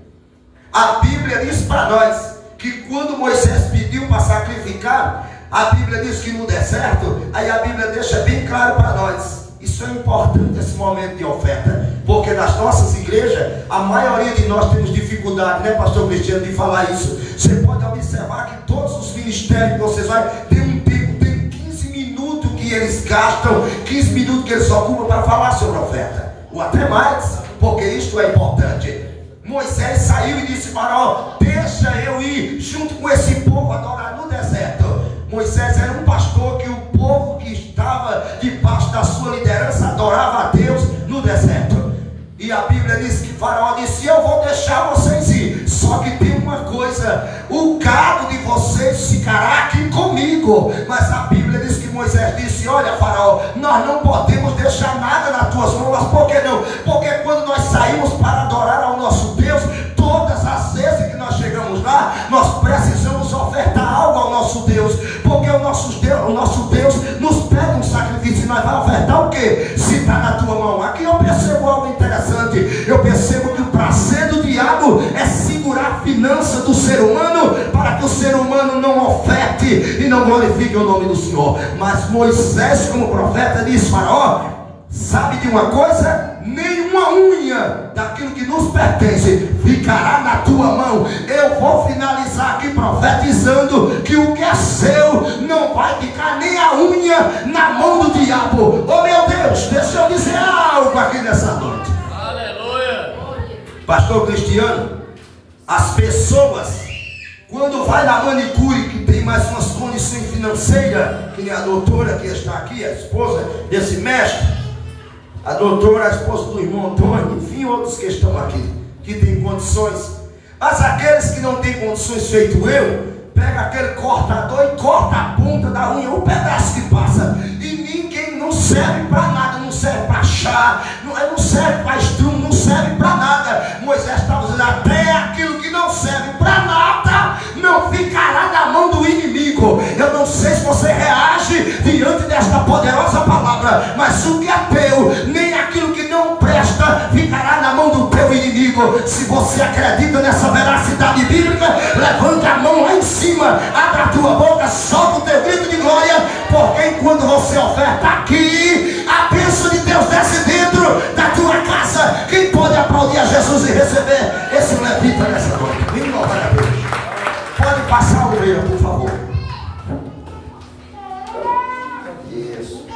[SPEAKER 5] A Bíblia diz para nós que quando Moisés pediu para sacrificar, a Bíblia diz que no deserto, aí a Bíblia deixa bem claro para nós. Isso é importante, esse momento de oferta, porque nas nossas igrejas, a maioria de nós temos dificuldade, né, pastor Cristiano, de falar isso. Você pode observar que todos os ministérios que vocês vão, tem um tempo, tem 15 minutos que eles gastam, 15 minutos que eles ocupam para falar sobre a oferta, ou até mais, porque isto é importante. Moisés saiu e disse: Faraó, deixa eu ir junto com esse povo adorar no deserto. Moisés era um pastor que o povo que estava debaixo da sua liderança adorava a Deus no deserto. E a Bíblia diz que Faraó disse: eu vou deixar vocês ir, só que tem uma coisa, o gado de vocês ficará aqui comigo. Mas a Bíblia diz que Moisés disse: olha, Faraó, nós não podemos deixar nada nas tuas mãos. Mas por que não? Porque quando nós saímos para adorar ao nosso Deus, todas as vezes que nós chegamos lá, nós precisamos ofertar algo ao nosso Deus, porque o nosso Deus nos pede um sacrifício. E nós vamos ofertar o quê? Se está na tua mão. Aqui eu percebo algo interessante. Eu percebo que o prazer do diabo é segurar a finança do ser humano, para que o ser humano não oferte e não glorifique o nome do Senhor. Mas Moisés, como profeta, diz: Faraó, sabe de uma coisa? Nenhuma unha daquilo que nos pertence ficará na tua mão. Eu vou finalizar aqui profetizando que o que é seu não vai ficar nem a unha na mão do diabo. Oh meu Deus, deixa eu dizer algo aqui nessa noite.
[SPEAKER 2] Aleluia.
[SPEAKER 5] Pastor Cristiano, as pessoas, quando vai na manicure, que tem mais umas condições financeiras, que nem a doutora que está aqui, a esposa desse mestre, a doutora, a esposa do irmão Antônio, enfim, outros que estão aqui, que têm condições. Mas aqueles que não têm condições, feito eu, pega aquele cortador e corta a ponta da unha, um pedaço que passa, e ninguém, não serve para nada, não serve para chá, não serve para estrumo, não serve para nada. Moisés estava dizendo: até aquilo que não serve para nada não ficará na mão do inimigo. Eu não sei se você reage diante desta poderosa palavra, mas o que é teu, nem aquilo que não presta, ficará na mão do teu inimigo. Se você acredita nessa veracidade bíblica, levanta a mão lá em cima, abre a tua boca, solta o teu grito de glória, porque enquanto você oferta aqui, a bênção de Deus desce dentro da tua casa. Quem pode aplaudir a Jesus e receber esse levita nessa noite? Vem louvar a Deus. Pode passar o reino, por favor. Isso.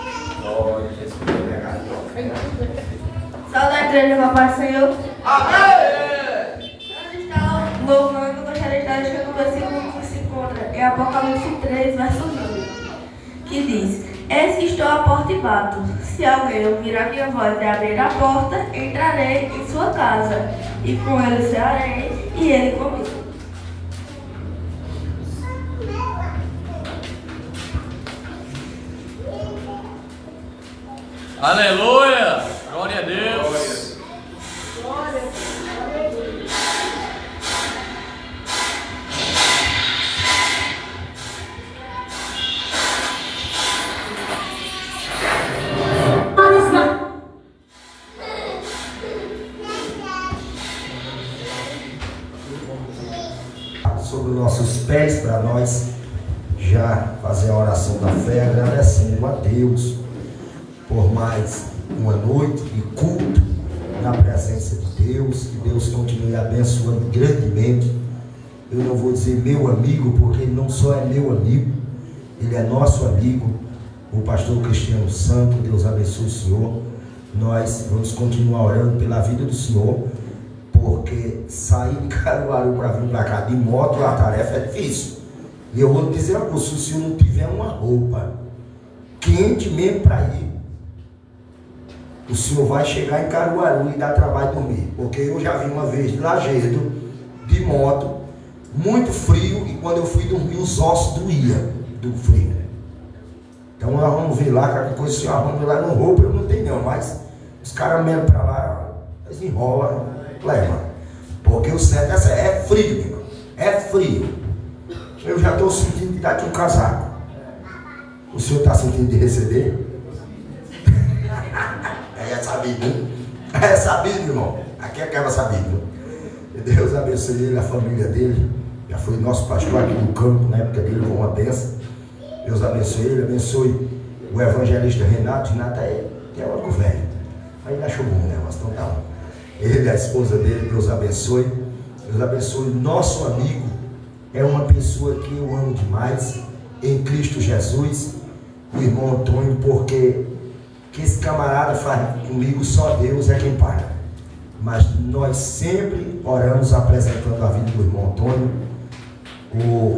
[SPEAKER 6] Salve da igreja, papai do Senhor.
[SPEAKER 5] Amém.
[SPEAKER 6] Antes de estar louvando, gostaria de estar deixando o versículo que se encontra em Apocalipse 3, verso 9, que diz: eis que estou à porta e bato. Se alguém ouvir a minha voz e abrir a porta, entrarei em sua casa, e com ele cearei, e ele comigo.
[SPEAKER 2] Aleluia. Glória a Deus.
[SPEAKER 5] Sobre os nossos pés, para nós já fazer a oração da fé, agradecendo a Deus por mais uma noite de culto na presença de Deus. Que Deus continue abençoando grandemente. Eu não vou dizer meu amigo, porque ele não só é meu amigo, ele é nosso amigo, o pastor Cristiano Santo. Deus abençoe o senhor. Nós vamos continuar orando pela vida do senhor, porque sair de Caruaru para vir para cá de moto, a tarefa é difícil. E eu vou dizer uma coisa: se o senhor não tiver uma roupa quente mesmo para ir, o senhor vai chegar em Caruaru e dar trabalho de dormir. Porque eu já vi uma vez de Lajedo, de moto, muito frio, e quando eu fui dormir os ossos doíam do frio. Então nós vamos ver lá, qualquer coisa o senhor arruma lá no roupa, eu não tenho não, mas os caras mesmo para lá, eles enrolam, leva. Porque o certo é frio, meu irmão. É frio. Eu já estou sentindo de dar aqui um casaco. O senhor está sentindo de receber? sabido, né? É sabido, irmão. Aqui é quebra sabido. Deus abençoe ele, a família dele. Já foi nosso pastor aqui no campo, na época dele, foi uma benção. Deus abençoe ele, abençoe o evangelista Renato. Renato é algo velho. Ainda achou bom o negócio, então tá bom. Ele, a esposa dele, Deus abençoe. Deus abençoe. Nosso amigo é uma pessoa que eu amo demais, em Cristo Jesus, o irmão Antônio, porque que esse camarada faz comigo, só Deus é quem paga. Mas nós sempre oramos apresentando a vida do irmão Antônio,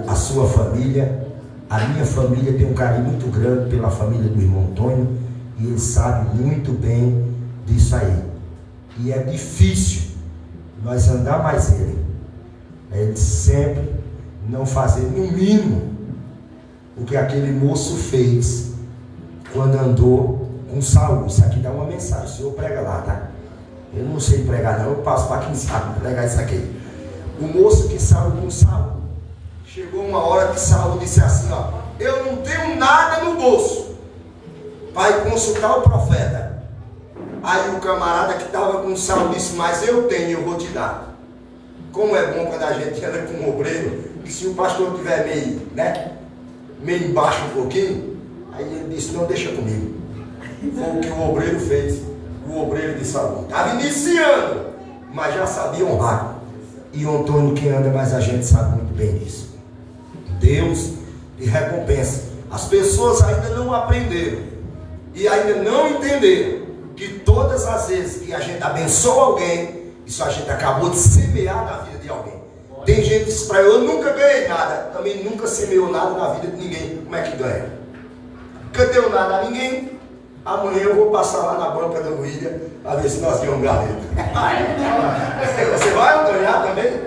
[SPEAKER 5] a sua família. A minha família tem um carinho muito grande pela família do irmão Antônio, e ele sabe muito bem disso aí. E é difícil nós andar mais ele sempre não fazer no mínimo o que aquele moço fez quando andou com Saul. Isso aqui dá uma mensagem, o senhor prega lá, tá? Eu não sei pregar não, eu passo para quem sabe pregar isso aqui. O moço que saiu com Saul, chegou uma hora que Saul disse assim, ó: eu não tenho nada no bolso para ir consultar o profeta. Aí o camarada que estava com Saul disse: mas eu tenho, eu vou te dar. Como é bom quando a gente anda com um obreiro, que se o pastor estiver meio embaixo um pouquinho, aí ele disse: não, deixa comigo. Foi o que o obreiro fez. O obreiro de Saul estava iniciando, mas já sabia honrar. E o Antônio, que anda mais a gente, sabe muito bem disso. Deus lhe recompensa. As pessoas ainda não aprenderam e ainda não entenderam que todas as vezes que a gente abençoa alguém, isso a gente acabou de semear na vida de alguém. Tem gente que diz para eu nunca ganhei nada, também nunca semeou nada na vida de ninguém. Como é que ganha? Nunca deu nada a ninguém. Amanhã eu vou passar lá na banca da William a ver se nós ganhamos galeta. Você vai ganhar também?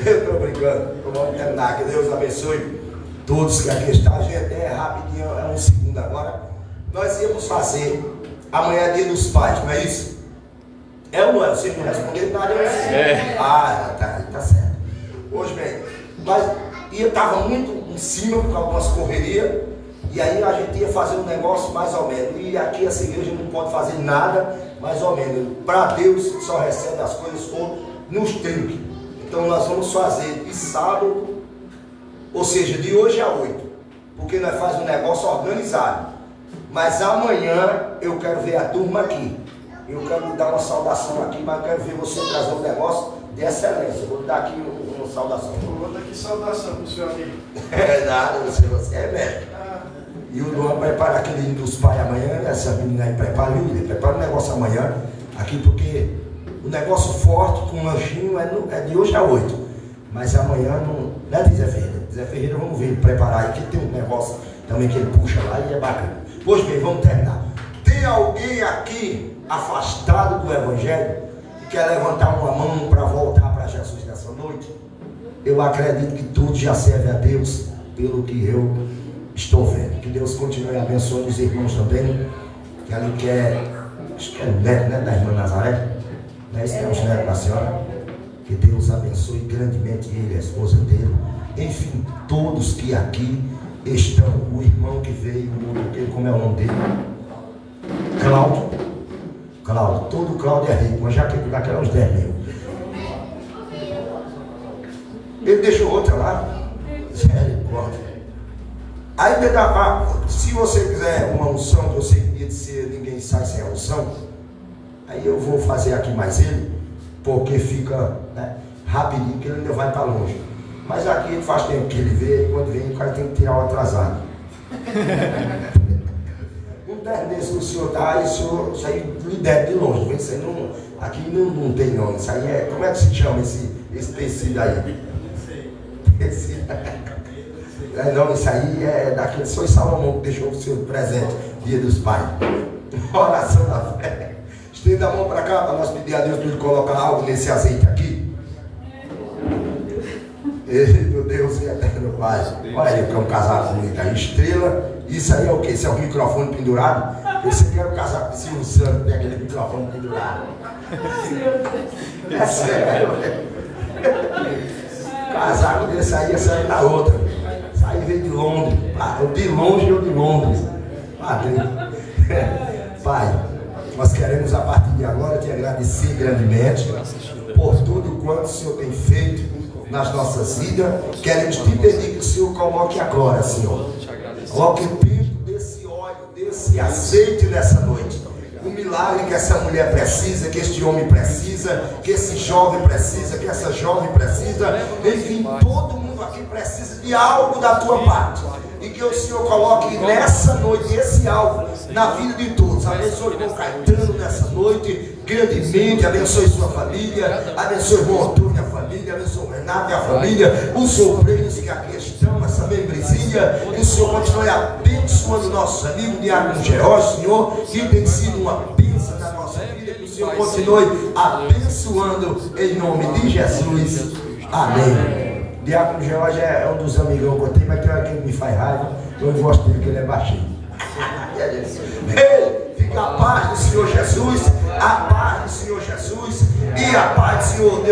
[SPEAKER 5] Eu estou brincando. Vamos terminar. Que Deus abençoe todos que aqui estão. Gente, rapidinho, é um segundo agora. Nós íamos fazer amanhã é dia dos pais, não é isso? É ou não é? Você não respondeu nada. Tá certo. Hoje bem, mas eu estava muito em cima por algumas correrias. E aí a gente ia fazer um negócio mais ou menos. E aqui essa igreja não pode fazer nada mais ou menos. Para Deus só recebe as coisas for nos trinques. Então nós vamos fazer de sábado, ou seja, de hoje a 8. Porque nós fazemos um negócio organizado. Mas amanhã eu quero ver a turma aqui. Eu quero lhe dar uma saudação aqui, mas eu quero ver você trazer um negócio de excelência. Eu vou lhe dar aqui uma saudação.
[SPEAKER 3] Eu vou dar aqui saudação para o seu amigo.
[SPEAKER 5] É nada, você é mestre. E o Luan prepara aquele hino dos pais amanhã, essa menina aí prepara o negócio amanhã, aqui, porque o negócio forte com o lanchinho é de hoje a 8. Mas amanhã não é de Zé Ferreira. Zé Ferreira, vamos ver ele preparar aí, que tem um negócio também que ele puxa lá e é bacana. Pois bem, vamos terminar. Tem alguém aqui afastado do Evangelho que quer levantar uma mão para voltar para Jesus nessa noite? Eu acredito que tudo já serve a Deus, pelo que eu estou vendo. Que Deus continue abençoando os irmãos também. Que ali acho que é neto, né, da irmã Nazaré. Né? Esse é o neto da senhora. Que Deus abençoe grandemente ele, a esposa dele. Enfim, todos que aqui estão. O irmão que veio, como é o nome dele? Cláudio. Todo Cláudio é rico, mas já que daquela uns 10 mil. Ele deixou outra lá. Sério, pode. Ainda dá para, se você quiser uma unção, que eu sei que dia de ser, ninguém sai sem a unção, aí eu vou fazer aqui mais ele, porque fica rapidinho, que ele ainda vai para longe. Mas aqui faz tempo que ele vê, e quando vem o cara tem que tirar o atrasado. Um desse que o senhor dá, isso aí lidera de longe, isso aí não, aqui não tem nome, isso aí é, como é que se chama esse tecido aí? Tecido. Não, isso aí é daquele São Salomão que deixou o seu presente, dia dos pais. Oração da fé. Estenda a mão para cá, para nós pedir a Deus para ele colocar algo nesse azeite aqui. Meu Deus, eterno Pai. Olha aí, que é um casaco bonito aí, estrela. Isso aí é o que? Isso é um microfone pendurado? Esse aqui era o casaco de Silvio Santos, tem aquele microfone pendurado. É sério. Casaco desse aí, essa aí da outra. Aí veio de Londres, de longe ou de Londres. Pai, nós queremos a partir de agora te agradecer grandemente por tudo quanto o Senhor tem feito nas nossas vidas. Queremos te pedir que o Senhor coloque agora, Senhor. Coloque o pinto desse óleo, desse azeite nessa noite. O milagre que essa mulher precisa, que este homem precisa, que esse jovem precisa, que essa jovem precisa. Enfim, todo mundo aqui precisa de algo da tua parte. E que o Senhor coloque nessa noite esse algo na vida de todos. Abençoe o irmão Caetano nessa noite grandemente, abençoe sua família, abençoe o irmão Antônio e a família, abençoe o Renato e a família, os sobrinhos que aqui estão nessa membresia, e o Senhor continue abençoando nossos amigos, Diácono George, Senhor, que tem sido uma bênção na nossa vida, que o Senhor continue abençoando em nome de Jesus. Amém. Diácono George é um dos amigos que eu tenho, mas tem hora que ele me faz raiva, eu gosto dele, porque ele é baixinho. Fica a paz do Senhor Jesus, a paz do Senhor Jesus e a paz do Senhor Deus.